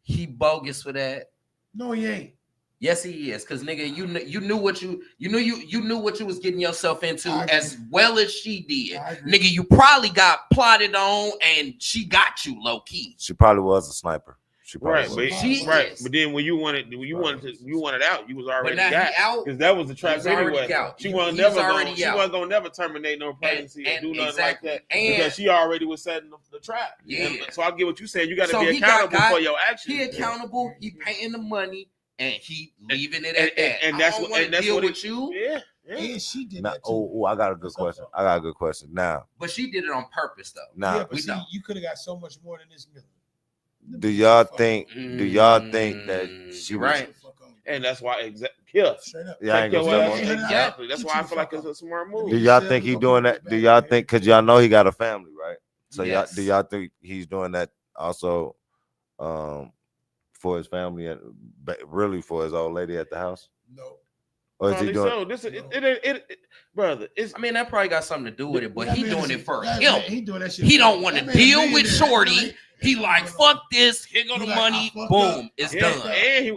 he bogus for that. No, he ain't. Yes, he is. Cause nigga, you knew what you knew what you was getting yourself into I agree. as well as she did. I agree. Nigga, you probably got plotted on and she got you low key. She probably was a sniper. She probably Right, was. but She right, is. but then when you wanted out, you was But already now got he out. because that was the trap He's already anyway. out. She He- wasn't he's never already gonna, she out. wasn't gonna never terminate no pregnancy or And do nothing exactly. like that And- because she already was setting the trap. Yeah. And so I get what you saying. You got to So be he got accountable for your actions. He accountable. He paying the money and he leaving it And- at that. and I that's don't what- wanna and that's deal what it- with you. Yeah. And she did Now, that too. I got a good question. Now, But she did it on purpose though. now, Yeah, but we see, know. you could have got so much more than this million. do y'all think that she was? Right. And that's why yeah. Straight up. Yeah, I ain't Take gonna your step ass- on. exactly. That's Get why you I the feel like fuck it's out. a smart Do move. y'all think he doing that? Do y'all think? Cause y'all know he got a family, right? So Yes. do y'all think he's doing that also, for his family and really for his old lady at the house? No. Or is he Probably doing? so. This is it, brother. It's I mean, that probably got something to do with it, but he doing it for him. He doing that shit. He for don't him. want to That man deal millionaire. with Shorty. Right. He like, fuck this. Here go He the like, money. I fucked Boom. up. It's I done. fucked up.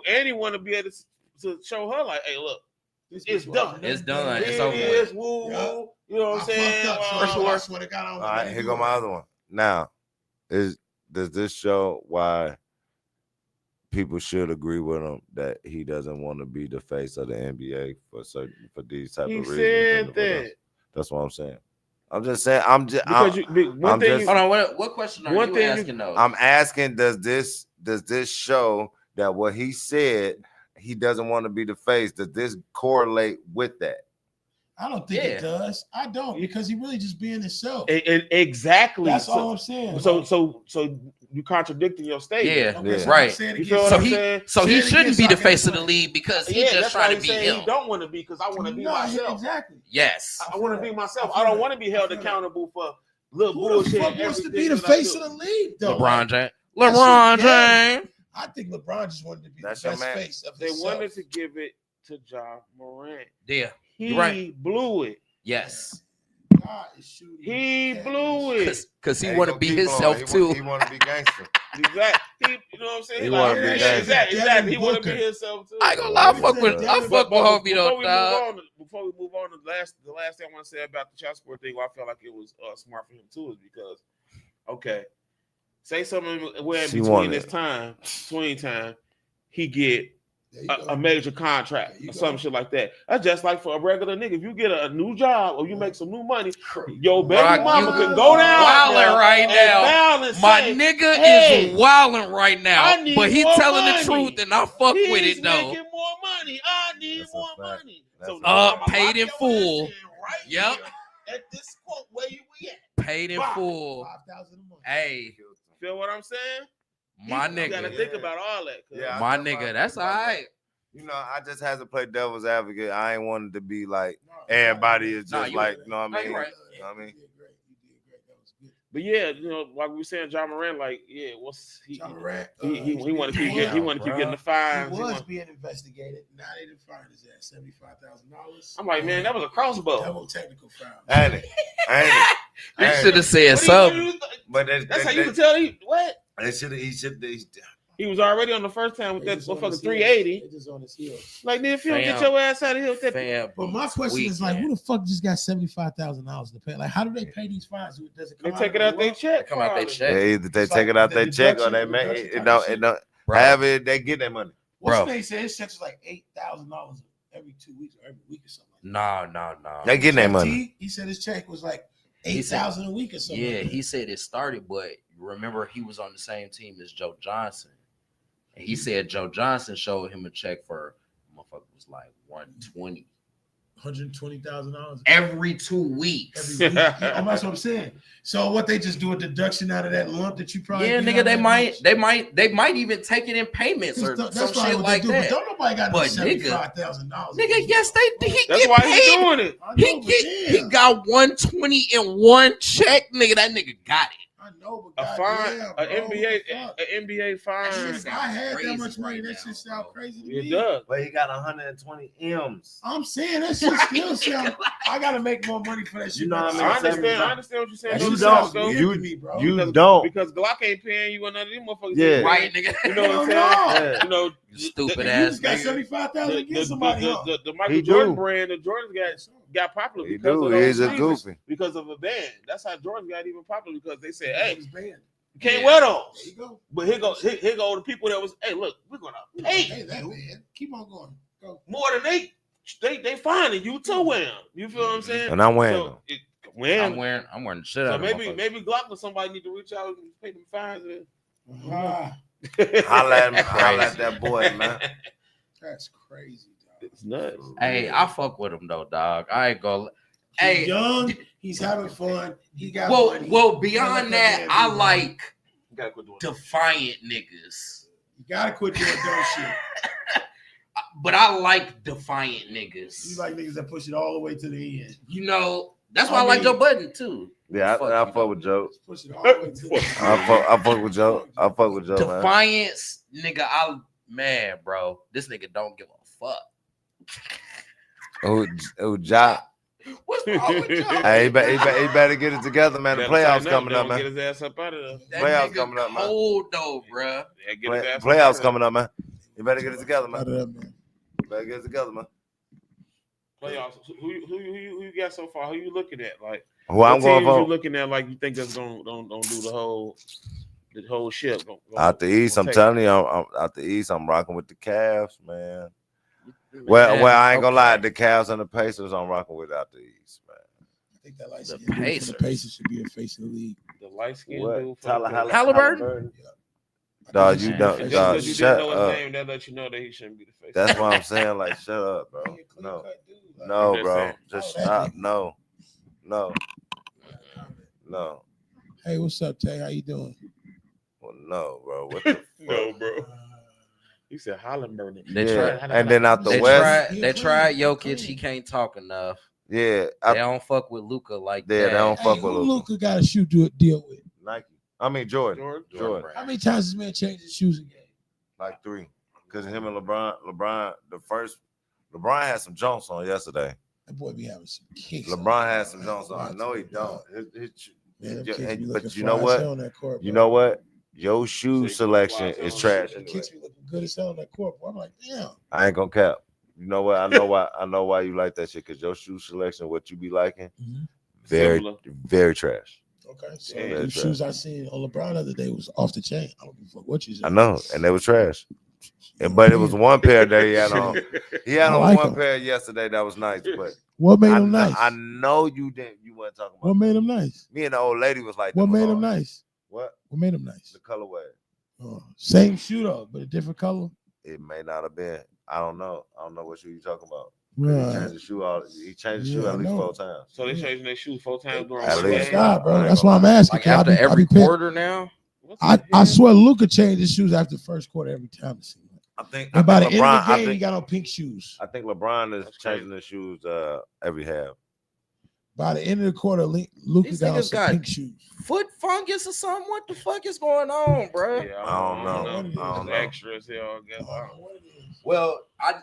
and he want to be able to show her like, hey, look, it's done. It's done. It It's over is. with. Woo, Yeah. woo. You know what I'm saying? For sure. I swear to God, I don't All right, here go my other one. Now, does this show why people should agree with him that he doesn't want to be the face of the NBA for these type He of reasons? said and for that. this? That's what I'm saying. I'm just saying. Because one thing just- Hold on. What question are One you thing you- asking though? I'm asking, does this show that what he said he doesn't want to be the face? Does this correlate with that? I don't think Yeah. it does. I don't, because he really just being himself. exactly. That's all I'm saying. So you contradicting your statement. Yeah. Okay, so Right. I'm saying it You again. feel what So I'm he saying? so Say he it again shouldn't so be I the can face of the explain. league because he Yeah, just that's why trying to he's be saying him. he don't want to be because I want to be myself. Exactly. Yes. I want to be myself. I I feel don't that. want to be I held feel that. accountable for little Who the bullshit. fuck wants to be everything the that I face do. of the league, though? LeBron James. that LeBron shit gay. James. I think LeBron just wanted to be That's the your best man. face of They himself. wanted to give it to Ja Morant. Yeah. He You're right. blew it. Yes. God is shooting. He cats. blew it. Cause he Hey, want to gonna be keep himself blowing. too. He want to be gangster. Exactly. You know what I'm saying? He He wanna like, be yeah, gangster. exactly. Devin He want to be Booker. himself too. I ain't gonna lie, I fuck with homie though, dog. Before we move on, the last thing I want to say about the child support thing, why I felt like it was smart for him too, is because, okay, say something where in She between wanted this it. time, swing time, he get There you go. a major contract There you or some go. shit like that. That's just like for a regular nigga. If you get a new job or you make some new money, your Rock, baby mama you can go down wildin' right and now. bow and My say, nigga hey, is wilding right now, I need but he more telling money. the truth, and I fuck with he's it though. making more money. I need That's a more fact. money. That's So a now fact. I'ma Paid lock in your ass full. in right Yep. here at this quote where you at. Paid in Wow. full. 5,000 a month. Hey, Feel what I'm saying? my You gotta nigga, think about all that. cuz. Yeah. my I know nigga, about- that's all right. You know, I just had to play devil's advocate. I ain't wanted to be like No, everybody is Nah, just you like, right. you know what Nah, I mean? you right. You know what I mean? You did great. You did great. That was good. But yeah, you know, like we were saying, John Moran, like, yeah, what's he? John Morant, He want to keep he getting. He Damn, want to keep bruh. getting the fines. He He was want- being investigated. Now they done fired his ass $75,000. I'm like, man, that was a crossbow. Double technical foul. Ain't it? Ain't it? You Ain't should it? have said What something. do you think? But That's how you can tell he what? He should. He was already on the first time with They that just on motherfucking his 380. heels. They just on his heels. Like, then if you don't get Fam. your ass out of here with that, Fam, But my question weak, is like, man. who the fuck just got $75,000 to pay? Like, how do they pay these fines? Does it they come take it of out their the check. They come out their probably. check. They either they It's take like it out the their check or deduction- they make deduction it. type Don't. of It shit. don't. Bro. However, they get their money. What's Bro. the name said his check is like $8,000 every 2 weeks or every week or something. No. They getting their Jeff money. T, he said his check was like He said- $8,000 a week or something. Yeah, like that. he said it started, but remember he was on the same team as Joe Johnson. And he said Joe Johnson showed him a check for motherfucker was like 120 $120,000 every 2 weeks. every week. Yeah, that's what I'm saying. So what, they just do a deduction out of that lump that you probably Yeah, get nigga, out of they that might much? they might even take it in payments or That's some probably shit what like they do. that. But don't nobody got no But nigga- $75,000. Nigga, yes, he That's get why paid. he's doing it. I know, He but get damn. he got 120 in one check, nigga. That nigga got it. I know, A but fine, goddamn, an bro, NBA, what an NBA fine. That shit the fuck? If I had that crazy much money, right that now, shit sound bro. crazy to It me. does. But he got 120 M's. I'm saying that shit still sound. I gotta make more money for that shit. You know what I mean? I understand what you're saying. That You shit though, sounds don't. weird You to me, bro. don't. because Glock ain't paying you or none of these motherfuckers. Yeah. ain't paying. Right, nigga. You know what I'm saying? Hell Yeah. You know, You stupid You ass just got nigga. 75,000 to get somebody. the Michael He Jordan do. brand, the Jordans got popular He because do. of those He's a reasons. goofy. Because of a band. That's how Jordan got even popular because they said, "Hey, Hey, you can't Yeah. wear there those." you go. But here go the people that was, "Hey, look, we're gonna pay Hey, that man. Keep on going. Go. more than they finding you to wear them." You feel what I'm saying? And I'm wearing them. I'm wearing the shit So out of maybe Glock or somebody need to reach out and pay them fines. Ah, Holla at me. That's Holla crazy. at that boy, man. that's crazy, dog. It's nuts. Hey, I fuck with him though, dog. I ain't gonna. He's Hey, young. He's having fun. He got well, money. well, beyond that, man I be, like You gotta quit doing that. defiant niggas. You gotta quit doing dumb shit. But I like defiant niggas. You like niggas that push it all the way to the end. You know, that's why I I like mean- Joe Budden too. Yeah, I fuck with Joe. Push it all the way to the end. I fuck with Joe. I fuck with Joe, man. Defiance, nigga. Man, bro, this nigga don't give a fuck. Oh, Ja. What's wrong with Joe? Hey, he better get it together, man. The Better playoffs tighten coming up, Get man. his ass up out of there. That playoffs nigga coming up, man. cold though, bruh. Yeah, get his ass up Playoffs out of coming up, man. You better get it together, Out man. of that, man. Better get it together, man. there. Playoffs. Who you got so far? Who you looking at? Like Who I'm going teams you for? looking at? Like you think that's gonna don't do the whole ship? Out the East, I'm take- telling you, I'm out the East. I'm rocking with the Cavs, man. Well, I ain't gonna lie. The Cavs and the Pacers, I'm rocking with out the East, man. I think that light The skin dude for Pacers. the Pacers should be a face of the league. The light skinned What? dude. Tyler Halliburton? Dog, I think you he don't- should be a Just dog, because you face shut didn't know his up. name, that let you know that he shouldn't be the face. That's what I'm saying. Like, shut up, bro. of the league. He a No, clean-cut dude, like- no, Just bro. saying. Just Oh, that stop. nigga. No. Hey, what's up, Tay? How you doing? Well, no, bro. What the fuck? No, bro. He said Halliburton. They Yeah, tried. and then out the They West, He tried. They clean, tried he Jokic. clean. He can't talk enough. yeah, They don't fuck with Luca like Yeah, that. they don't Hey, fuck who with Luka. Luka got a shoe deal with? Nike. I mean Jordan. Jordan. Jordan. How many times this man changed his shoes again? Like 3. Because him and LeBron, LeBron had some Jones on yesterday. That boy be having some kicks. LeBron had some Jones on. I know he don't. Man, them Yeah, kicks be looking but you know fly as what? hell on that court, You bro. know what? Your shoe Say selection fly is as trash. The Anyway. kicks be looking good as hell on that court, bro. I'm like, damn. I ain't gonna cap. You know what? I know why. I know why you like that shit. Because your shoe selection, what you be liking, Mhm. very, Similar. very trash. Okay, so Yeah, the that's shoes I seen on LeBron the other day was off the chain. I don't give a fuck what you said. I know, and they was trash. But it was one pair that he had on. He had I on like one 'em. pair yesterday that was nice. But What made I, him kn- nice? I know you didn't. You weren't talking about. What made him nice? Me and the old lady was like, What them made was him hard. nice? What? What made him nice? The colorway. Oh, same shoe though, but a different color. It may not have been. I don't know. I don't know what shoe you talking about. He Right. changed the shoe out. He changed the shoe Yeah, at I least know. 4 times. So they changing their shoes 4 times during At one least. game. God, bro. I ain't That's gonna why I'm lie. asking. Like 'cause after I be every pissed. quarter now. What I the hell? swear Luka changed his shoes after the first quarter every time. It seemed like. I think. And by the end LeBron. of the game, he got on pink shoes. I think LeBron is That's changing crazy. the shoes every half. By the end of the quarter, Luka These got on niggas some got- pink shoes. Foot fungus or something? What the fuck is going on, bro? Yeah, I don't know. I don't It's know. extra as hell. I guess. I don't know what it is. Well, I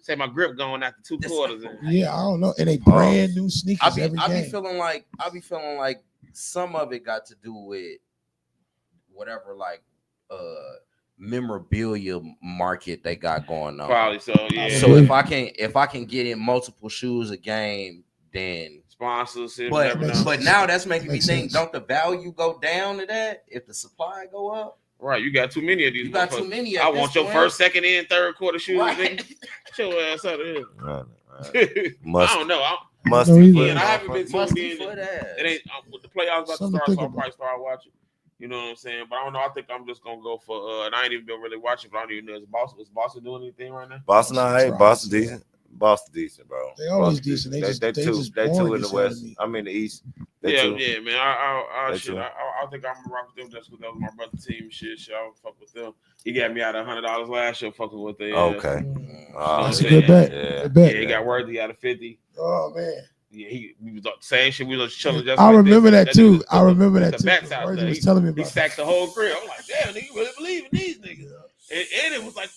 Say my grip going after 2 This- quarters. Yeah, I don't know. And they brand new sneakers every I be game. feeling like some of it got to do with whatever like memorabilia market they got going on. Probably so. Yeah. So if I can get in multiple shoes a game, then sponsors, you but never know. but now that's making me Makes think, sense. don't the value go down to that if the supply go up? Right, you got too many of these. You got too motherfuckers. many. I want your first, second, and third quarter shoes, Right. nigga. Get your ass out of here. Right. I Must don't know. must No, be either. put And I in haven't been motherfucker. tuned in. for that. It ain't with the playoffs about to Something to start, think so I'll about. probably start watching. You know what I'm saying? But I don't know. I think I'm just gonna go for. And I ain't even been really watching. But I don't even know is Boston doing anything right now? Boston, all right. Boston decent. Boston decent, bro. They always Boston decent. They They just two. They boring two in the as hell to West. me. I mean the East. They Yeah, two. yeah, man. I They shit. two. I think I'm gonna rock with them just because that was my brother's team. Shit, I'll fuck with them. He got me out of $100 last year, fucking with the. Okay. That's a yeah. good bet. Yeah. Good bet. Yeah, he got Worthy out of 50. Oh man. we was saying shit. We was chilling. Just I like remember this. that too. I remember the that too. bats out Royce there. was telling me He about sacked that. the whole crib. I'm like, damn, nigga, you really believe in these niggas? And it was like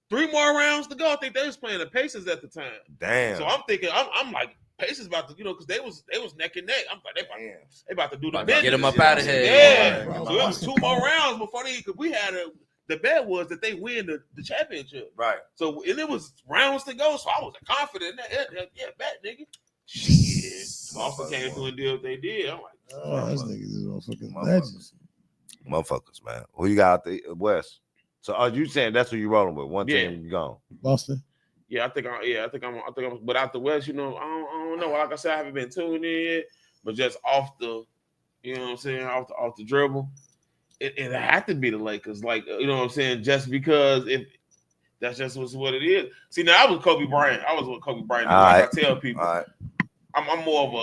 3 more rounds to go. I think they was playing the Pacers at the time. Damn. So I'm thinking, I'm like, Pacers about to, because they was neck and neck. I'm like, they about to do the business. Get him up out of here. Yeah. Bro, So it was 2 more rounds before because we had the bet was that they win the championship. Right. So and it was rounds to go. So I was confident that bet, nigga. Shit. Boston came through and did what they did. I'm like, oh, those niggas is motherfucking legends. Motherfuckers, man. Who you got out the West? So are you saying that's who you rolling with? One team you gone. Boston. Yeah, I think I'm. But out the West, I don't know. Like I said, I haven't been tuned in yet. But just off the, you know what I'm saying, off the dribble, it had to be the Lakers. Like, you know what I'm saying, just because if that's just what it is. See, now I was Kobe Bryant. I was with Kobe Bryant. I tell people, I'm more of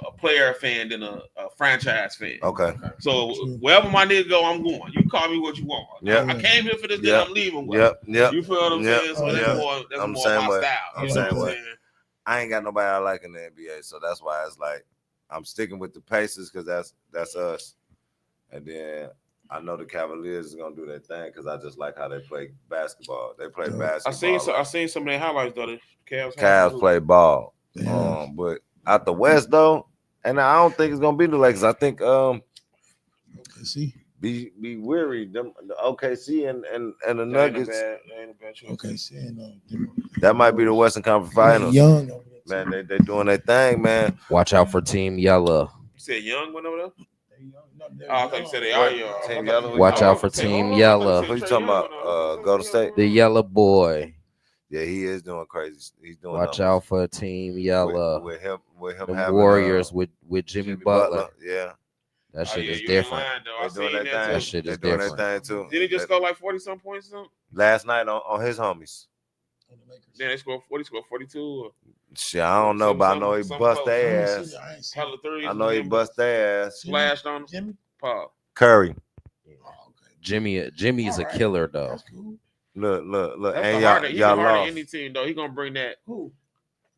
a player fan than a franchise fan. Okay. So wherever my nigga go, I'm going. You call me what you want. Yeah. I came here for this, then I'm leaving. Yep. You feel what I'm saying? So that's more my style. I'm saying what? I ain't got nobody I like in the NBA, so that's why it's like I'm sticking with the Pacers because that's us. And then I know the Cavaliers is gonna do their thing because I just like how they play basketball. They play basketball. I seen some of their highlights though. The Cavs play ball. But out the West though, and I don't think it's gonna be the Lakers. I think OKC. Be weary. Them the OKC and the Nuggets. OKC That might be the Western Conference Finals. Young, man, they doing their thing, man. Watch out for Team Yellow. You said Young went over there? I thought you said they are young. Team Yellow. Watch out for Team Yellow. Who you talking about? Golden State. The Yellow Boy. Yeah, he is doing crazy. He's doing. Watch out for Team Yellow. With him the having Warriors with Jimmy Butler. Yeah, that shit is different. They're doing their thing. That shit is doing different. their thing too. Did he just score like 40-some points or something? Last night on his homies. Then they scored 40, scored 42. Or shit, I don't know, but I know he bust their ass. Hella threes. I know he bust their ass. Splashed on him. Jimmy? Paul. Curry. Jimmy is a killer though. Look, that's and y'all lost. Hard any team though. He gonna bring that. Who?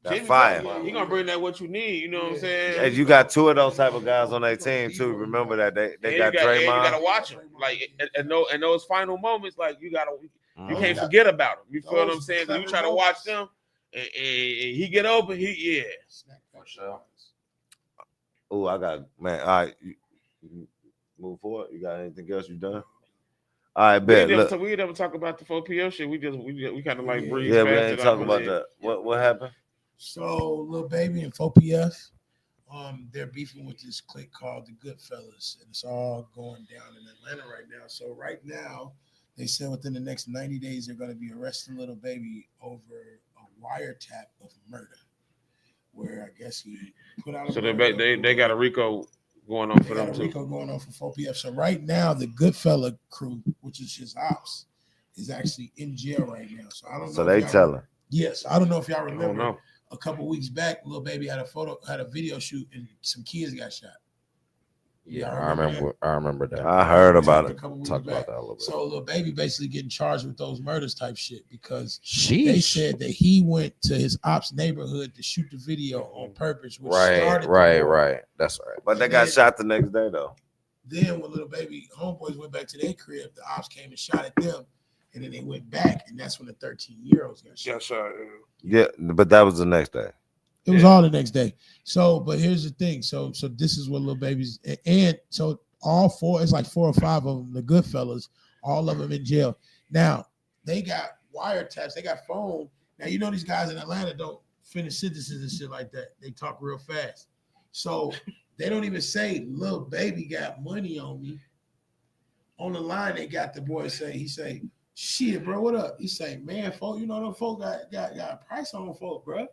That Jimmy, fire. He gonna bring that what you need. You know what I'm saying? And you got two of those type of guys on their team too. Remember that they got Draymond. You gotta watch him. Like and those final moments, like you can't forget about them. You feel what I'm saying? You try to watch them, and he get open. For sure. Oh, I got man. All right, you move forward. You got anything else you done? All right, bet. We never talk about the 4PO shit. We kind of like breathe. Yeah, we ain't talking about that. What happened? So, Lil Baby and 4PF, they're beefing with this clique called the Goodfellas, and it's all going down in Atlanta right now. So right now, they said within the next 90 days they're going to be arresting Lil Baby over a wiretap of murder, where I guess he put out. So they got a RICO going on for them too. RICO going on for 4PF. So right now, the Goodfella crew, which is his ops, is actually in jail right now. So I don't know. So they telling. Yes, I don't know if y'all remember. A couple weeks back, Lil Baby had a video shoot, and some kids got shot. Yeah, I remember that. I heard about it. Talk about that a little bit. So Lil Baby basically getting charged with those murders type shit because Sheesh. They said that he went to his ops neighborhood to shoot the video on purpose. Which Right. That's right. But they got shot the next day though. Then when Lil Baby homeboys went back to their crib, the ops came and shot at them. And then they went back, and that's when the 13-year-olds got shot. Yeah, but that was the next day. It was all the next day. So, but here's the thing. So this is what Lil Baby's, and so all four, it's like 4 or 5 of them, the Goodfellas, all of them in jail. Now, they got wiretaps, they got phone. Now, you know these guys in Atlanta don't finish sentences and shit like that. They talk real fast. So they don't even say, Lil Baby got money on me. On the line, they got the boy he say, shit, bro, what up? He say, man, folk, you know them folk got a price on folk, bro.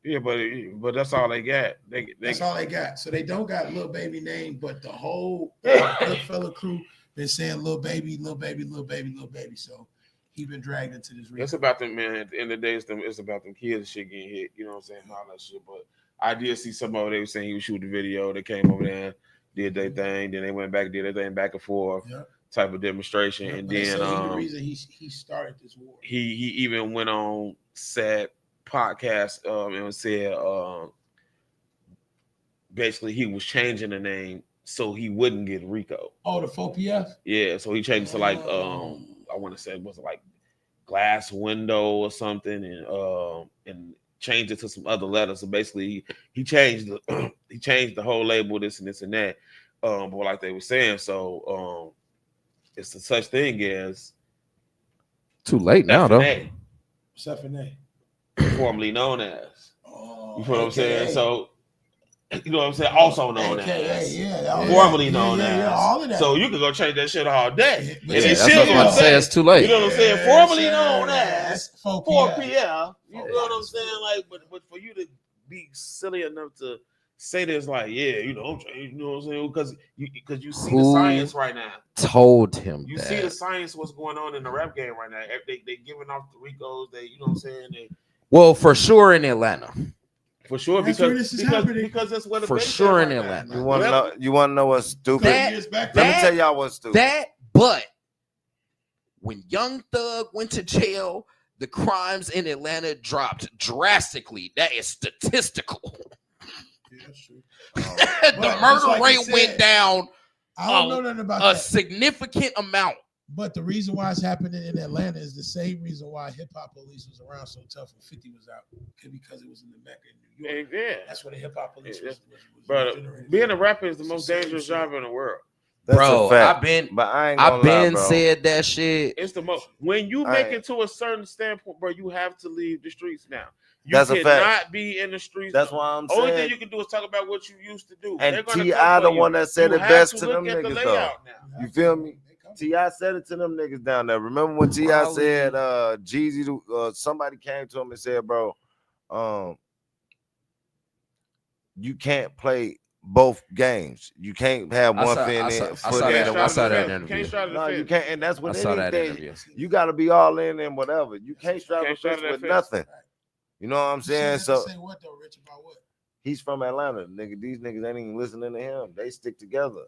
Yeah, but that's all they got. That's all they got. So they don't got Lil Baby name, but the whole Goodfella crew been saying Lil Baby, Lil Baby, Lil Baby, Lil Baby. So he been dragged into this. It's about them, man. At the end of the day, it's about them kids and shit getting hit. You know what I'm saying? All that shit. But I did see somebody, they were saying he was shooting the video. They came over there, did their thing. Then they went back, did their thing back and forth. Yep. Type of demonstration, and then the reason he started this war. He even went on set podcast and said basically he was changing the name so he wouldn't get RICO. Oh, the 4PF? Yeah, so he changed it to like I want to say it was like glass window or something, and changed it to some other letters. So basically he changed the he changed the whole label, this and this and that. But like they were saying, so it's the such thing as Too late now, though. F&A, F&A. formerly known as. Oh, You feel what I'm saying? AKA. So you know what I'm saying? Also known AKA, as. yeah, Formerly known as. Yeah, all of that. So you could go change that shit all day. Yeah, And it that's still what I'm gonna about to say. It's too late. You know what I'm saying? Formerly known as 4PF. 4PF. You know what I'm saying? Like, but for you to be silly enough to say this, like, yeah, you know, I'm changing, you know what I'm saying? Because you see the science right now. Told him You that. see the science, what's going on in the rap game right now. They giving off the Ricos. They, you know what I'm saying? Well, for sure in Atlanta. For sure, That's where this is happening. because that's what For base sure at in right Atlanta. now. You want to know what's stupid? That- Let me tell y'all what's stupid. But when Young Thug went to jail, the crimes in Atlanta dropped drastically. That is statistical. Yeah, that's true. The But murder just like rate you said, went down I don't know nothing about a that. significant amount. But the reason why it's happening in Atlanta is the same reason why Hip Hop Police was around so tough when 50 was out, because it was in the Mecca in New York. Yeah, That's where the Hip Hop Police was bro. generated Being from. a rapper is the It's most the same dangerous shit. job in the world. That's Bro, a fact. I've been but I ain't gonna lie, bro. said that shit. It's the most. When you I make ain't- it to a certain standpoint, bro, you have to leave the streets now. You That's a fact. cannot be in the streets. That's why I'm Only saying. thing you can do is talk about what you used to do. And They're gonna T.I. come for the you. one that said You it have best to to look them at the niggas, though. layout now. You feel me? T.I. said it to them niggas down there. Remember when T.I. Probably. said Jeezy, somebody came to him and said, bro, you can't play both games. You can't have one foot in I and saw one that foot. interview. No, you can't, and that's I what saw that anything. interview. You got to be all in and whatever. You can't straddle Can't the straddle fence that with fence. nothing. You know what I'm saying? So say what though, Rich, about what? he's from Atlanta, nigga. These niggas ain't even listening to him. They stick together.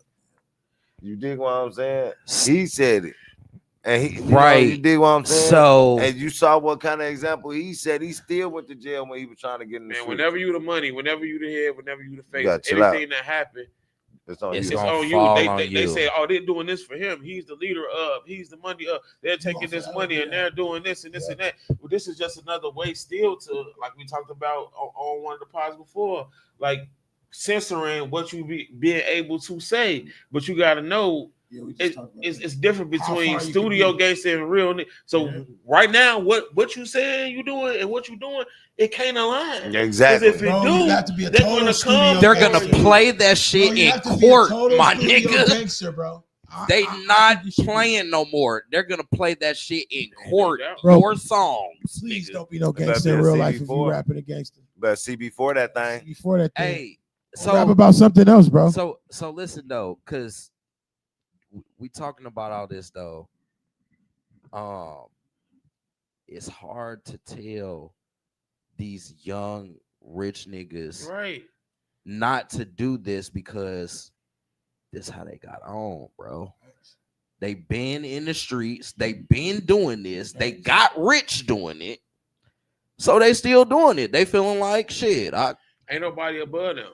You dig what I'm saying? He said it. And he, Right. You dig what I'm saying? So And you saw what kind of example he said. He still went to jail when he was trying to get in the Man, street. whenever you the money, whenever you the head, whenever you the face, gotta chill out. anything that happened, It's on It's you. it's gonna on you. fall They, on they, you. they say, oh, they're doing this for him. He's the leader of. He's the money of. They're taking this money and they're doing this and this and that. Well, this is just another way still to, like we talked about on one of the pods before, like censoring what you being able to say. But you got to know it's different between studio gangster and real. So right now, what you saying you doing and what you doing, it can't align. Exactly. If it do, you have to be a they're total gonna studio come. they're gangster. gonna play that shit you in have to be a court, total my studio nigga. Gangster, bro. They I not think you should be. playing no more. They're gonna play that shit in Ain't no court. doubt. Bro, Your songs. Please nigga. don't be no better gangster be in a real life if you CB4. rapping a gangster. But see, before that thing, Before that thing, Hey, rap so about something else, bro. so listen though, because we talking about all this though. It's hard to tell these young rich niggas Right. not to do this because this how they got on, bro. They been in the streets, they been doing this, they got rich doing it, so they still doing it. They feeling like shit. Ain't nobody above them.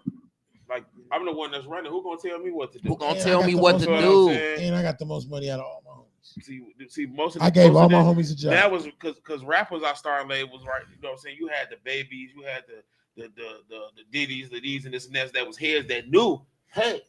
Like, I'm the one that's running. Who gonna tell me what to do? Who gonna And tell I got me the what most to money. do? And I got the most money out of all my homies. See, most of I gave most all of my that- homies a job. That was because rappers are starting labels, right? You know what I'm saying? You had the babies, you had the Diddies, the these and this and that was heads that knew, hey,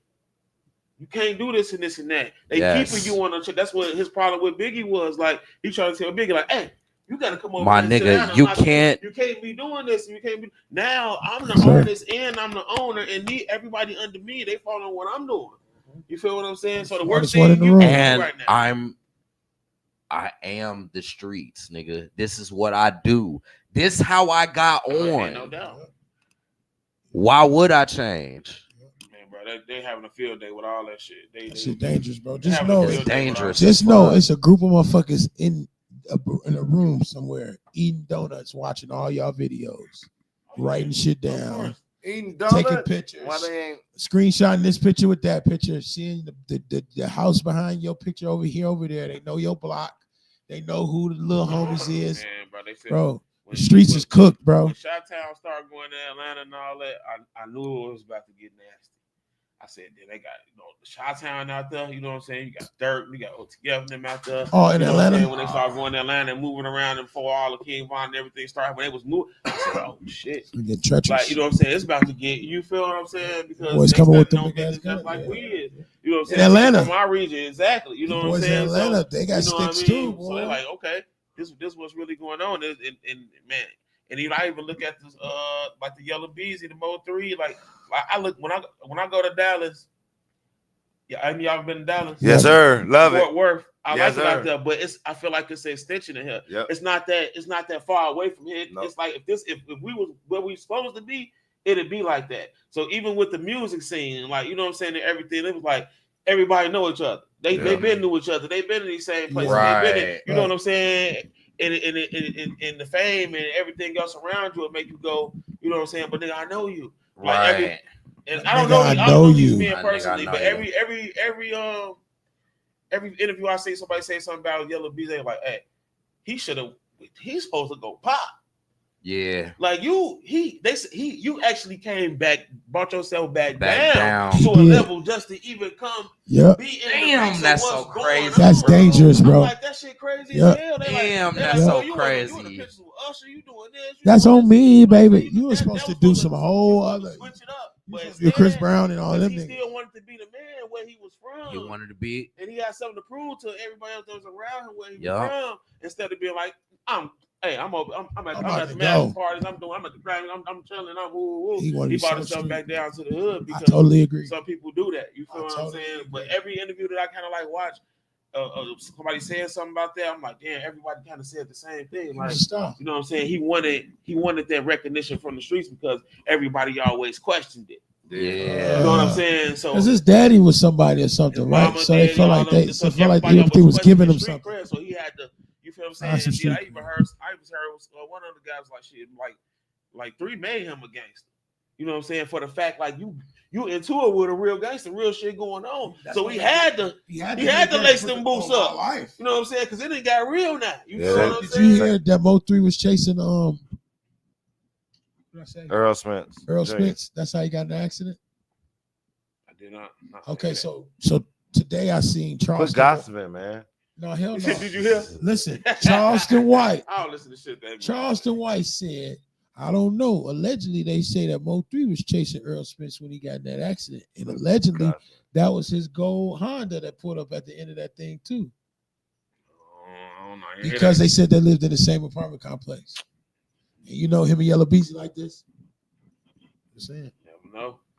you can't do this and this and that. They Yes. keeping you on the. That's what his problem with Biggie was. Like, he trying to tell Biggie, like, hey, you got to come over. My and sit nigga, down. you I'm not- can't- You can't be doing this. You can't be. Now I'm the Sure. artist and I'm the owner, and everybody under me, they following what I'm doing. You feel what I'm saying? So the worst Smartest one in thing the you room. can do And right now. I am the streets, nigga. This is what I do. This how I got Ain't no on. doubt. Why would I change? Man, bro, they having a field day with all that shit. That shit dangerous, bro. they Just having a know, field It's day with all dangerous. that. just know, it's a group of motherfuckers in a room somewhere eating donuts, watching all y'all videos, writing shit Of down, course. eating taking donuts. pictures, Why they ain't? screenshotting this picture with that picture, seeing the house behind your picture over here, over there. They know your block. They know who the little homies is, Man, bro, they said, bro. The streets is cooked, bro. When Chi-Town started going to Atlanta and all that, I knew it was about to get nasty. I said, then they got the Chi-Town out there. You know what I'm saying? You got Dirk, you got OTF and them out there. Oh, in Atlanta. When they started going to Atlanta and moving around and before all the King Von and everything started, when they was moving, I said, oh shit. Get treacherous. Like, you know what I'm saying? It's about to get, you feel what I'm saying? Because boys coming with them no big ass business guns, just like yeah. we is. You know what I'm saying? In Atlanta. From my region, exactly. You know what I'm Boys saying? in Atlanta, So, they got you know what sticks I mean? too, So boy. they're like, okay, this what's really going on. And man, and even I even look at this like the Yellow Beezy, the Mo 3, like I look when I go to Dallas. Yeah, I mean, y'all been to Dallas? Yes, sir. Love Fort it. Worth. I Yes, like it out sir. there, but I feel like it's an extension of here. Yep. It's not that far away from here. Nope. It's like if we was where we supposed to be, it'd be like that. So even with the music scene, like, you know what I'm saying, and everything, it was like everybody know each other. They been knew each other. They been in these same places. Right. They been in, you know what I'm saying? And the fame and everything else around you will make you go, you know what I'm saying? But nigga, I know you. Right. And I don't know these men personally, but every interview I see somebody say something about Yellow Bees, they like, hey, he's supposed to go pop. Yeah. Like you actually came back, brought yourself back down down to a level just to even come be in Damn, the that's of so what's going crazy. That's on. dangerous, bro. I'm like, that shit crazy as hell. Damn, they that's like, so you crazy. You in the pictures with Usher, you doing this. That's doing on this, me, you know, baby. You were supposed to do some whole other. switch it up. But You're Chris Brown and all them he niggas. still wanted to be the man where he was from. He wanted to be. And he had something to prove to everybody else that was around him where he Yup. was from. Instead of being like, I'm at the go. parties, I'm at the Grammy, I'm chilling, I'm woo. He wanted He to brought show himself street. back down to the hood I because totally agree. some people do that. You feel I what totally I'm saying? agree. But every interview that I kind of like watch, somebody saying something about that, I'm like, damn, everybody kind of said the same thing. Like, you know what I'm saying? He wanted that recognition from the streets because everybody always questioned it. Yeah. You know what I'm saying? So because his daddy was somebody or something, right? mama, So they daddy, felt all like them, they so felt like everybody everything was questioning giving him his street something. cred, so he had to, you feel what I'm saying? Some And then I street even cred. heard one of the guys was like, shit, like 3 made him a gangster. You know what I'm saying? For the fact, like you into it with a real gangster, real shit going on. So he had to lace them boots up. You know what I'm saying? Because it ain't got real now. You feel what I'm Did saying? you hear that Mo 3 was chasing what did I say? Earl Spence. Earl Jr. Spence. That's how he got in an accident. I did not. Okay, so today I seen Quit Charleston. gossiping, man. No, hell no. Did you hear? Listen, Charleston White. I don't listen to shit that. Charleston White said, I don't know. Allegedly, they say that Mo 3 was chasing Earl Spence when he got in that accident. And allegedly, that was his gold Honda that pulled up at the end of that thing, too. I don't know. Because they said they lived in the same apartment complex. And you know him and Yellow Beezy like this? Just saying.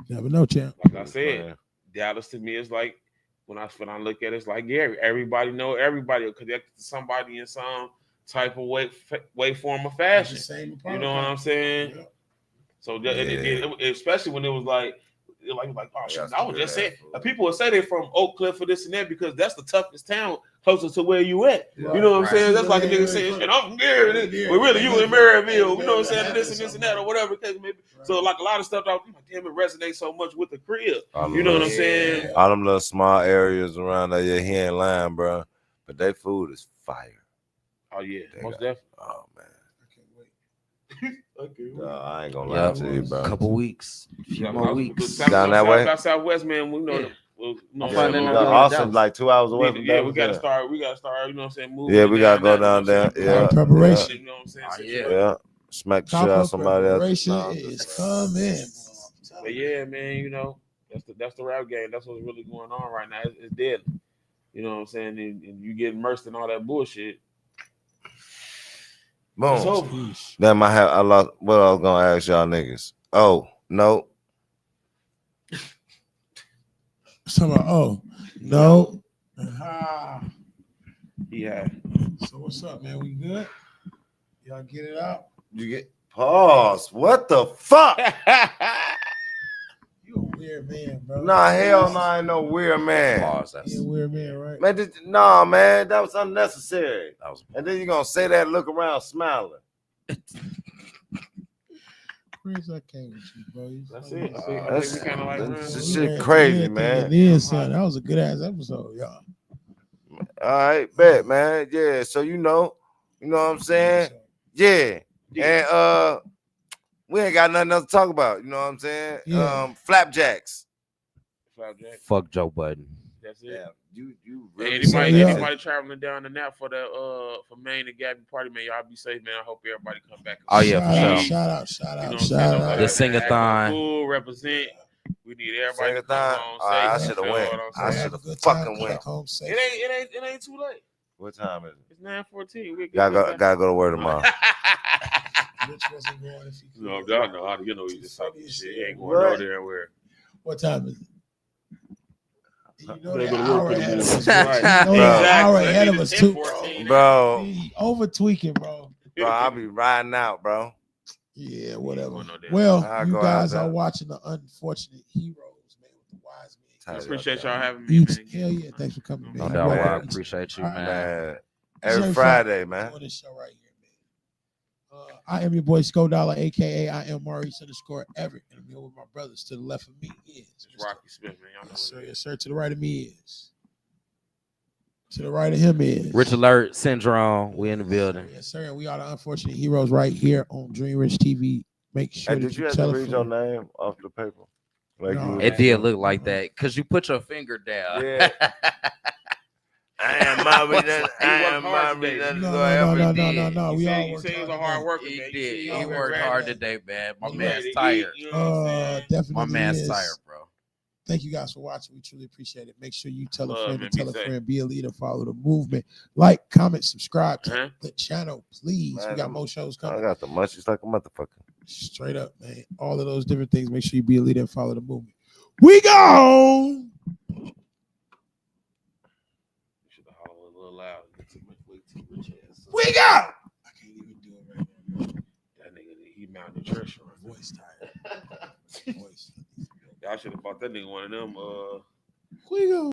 Never know, champ. Like I said, Dallas to me is like, when I look at it, it's like Gary. Everybody know everybody are connected to somebody in some type of way, form, or fashion. You know what I'm saying? Yeah. So especially when it was like oh shit, I was just saying. People would say they're from Oak Cliff or this and that because that's the toughest town closer to where you at. Yeah. You know what I'm saying? That's like a nigga saying, "And I'm from Gary," but really you in Maryville. You know what I'm saying? This and that or whatever case maybe. So like a lot of stuff, I'm like, damn, it resonates so much with the crib. You know what I'm saying? All them little small areas around there, he ain't lying, bro. But their food is fire. Oh yeah, most definitely. Oh man. Okay. I ain't gonna lie to you, bro. A couple weeks, a few more weeks. Down that way. Southwest, man. We know. Austin, like 2 hours away from we gotta start. You know what I'm saying? Moving. Yeah, we gotta go down there. Yeah, preparation. You know what I'm saying? Yeah. Smack the shit out somebody else. Preparation is coming. But yeah, man. You know, that's the rap game. That's what's really going on right now. It's deadly. You know what I'm saying? And you get immersed in all that bullshit. Boom. Damn, I lost what I was gonna ask y'all niggas. Oh, no. No. Yeah. So what's up, man? We good? Y'all get it out? You get pause. What the fuck? You a weird man, bro. Nah, hell no, I ain't no weird man. Pause. You a weird man, right? Man, nah, man, that was unnecessary. And then you gonna say that, look around, smiling. Chris, I can't with you, bro. That's it. That's kind of like this shit crazy, man. That was a good ass episode, y'all. All right, bet, man. Yeah, so you know what I'm saying? Yeah. And we ain't got nothing else to talk about. You know what I'm saying? Yeah. Flapjacks. Flapjack. Fuck Joe Budden. That's it. Yeah, you Hey, really anybody traveling down the nap for Maine and Gabby party, man, y'all be safe, man. I hope everybody come back. Oh, yeah, for sure. Shout out. You know what I'm Shout saying? out. Nobody The out there acting sing-a-thon. Cool, represent. We need everybody to come Sing-a-thon? home Oh, I safe. shoulda You know went. what I'm I saying? shoulda fucking went. Home safe. It ain't too late. What time is it? It's 9:14. Gotta go to work tomorrow. Rich wasn't going if he could. No, y'all know how to, you just talking shit. You ain't going What? over there where. What time is it? You know They that go to hour work in the ahead of morning. us. Bro. Right. You know Bro. that hour Exactly. ahead That of means us it's too, 10:14. Bro, He over tweaking, bro. I be riding out, bro. Yeah, whatever. going no damn Well, I you go guys out are there. watching the Unfortunate Heroes, man, with the wise I men. appreciate y'all having me, man. Hell yeah, thanks for coming, man. No You doubt. welcome. I appreciate you, All right. man. Man, every Friday, man. Doing this show right here, man. I am your boy Sco Dollar, aka I am Maurice _Everett, and I'm here with my brothers. To the left of me is It's Rocky Smith, man. Y'all know yes, sir, what it is. yes, sir. To the right of me is. To the right of him is Rich Alert Syndrome. We in the building. Yes, sir. And we are the Unfortunate Heroes right here on Dream Rich TV. Make sure Hey, that did you have tell to a read your friend. name off the paper? Like No, you was It did saying? look like that because you put your finger down. Yeah. I am Maurice. I am hard today. Maurice. No. You We said all you worked said he was a hard hard today. worker, He man. did. You He see, worked ready. hard today, man. My You man's ready to tired. eat, you know what I'm saying? Definitely My man's is. tired, bro. Thank you guys for watching. We truly appreciate it. Make sure you tell Love, a friend man. to tell Be a safe. friend. Be a leader. Follow the movement. Like, comment, subscribe to Uh-huh. the channel, please. Man, We got more shows I coming. got the munchies like a motherfucker. Straight up, man. All of those different things. Make sure you be a leader and follow the movement. We go. You should have hollered a little loud. We go. I can't even do it right now. That nigga, he malnutrition. Voice tired. Voice. Y'all should have bought that nigga one of them. We go.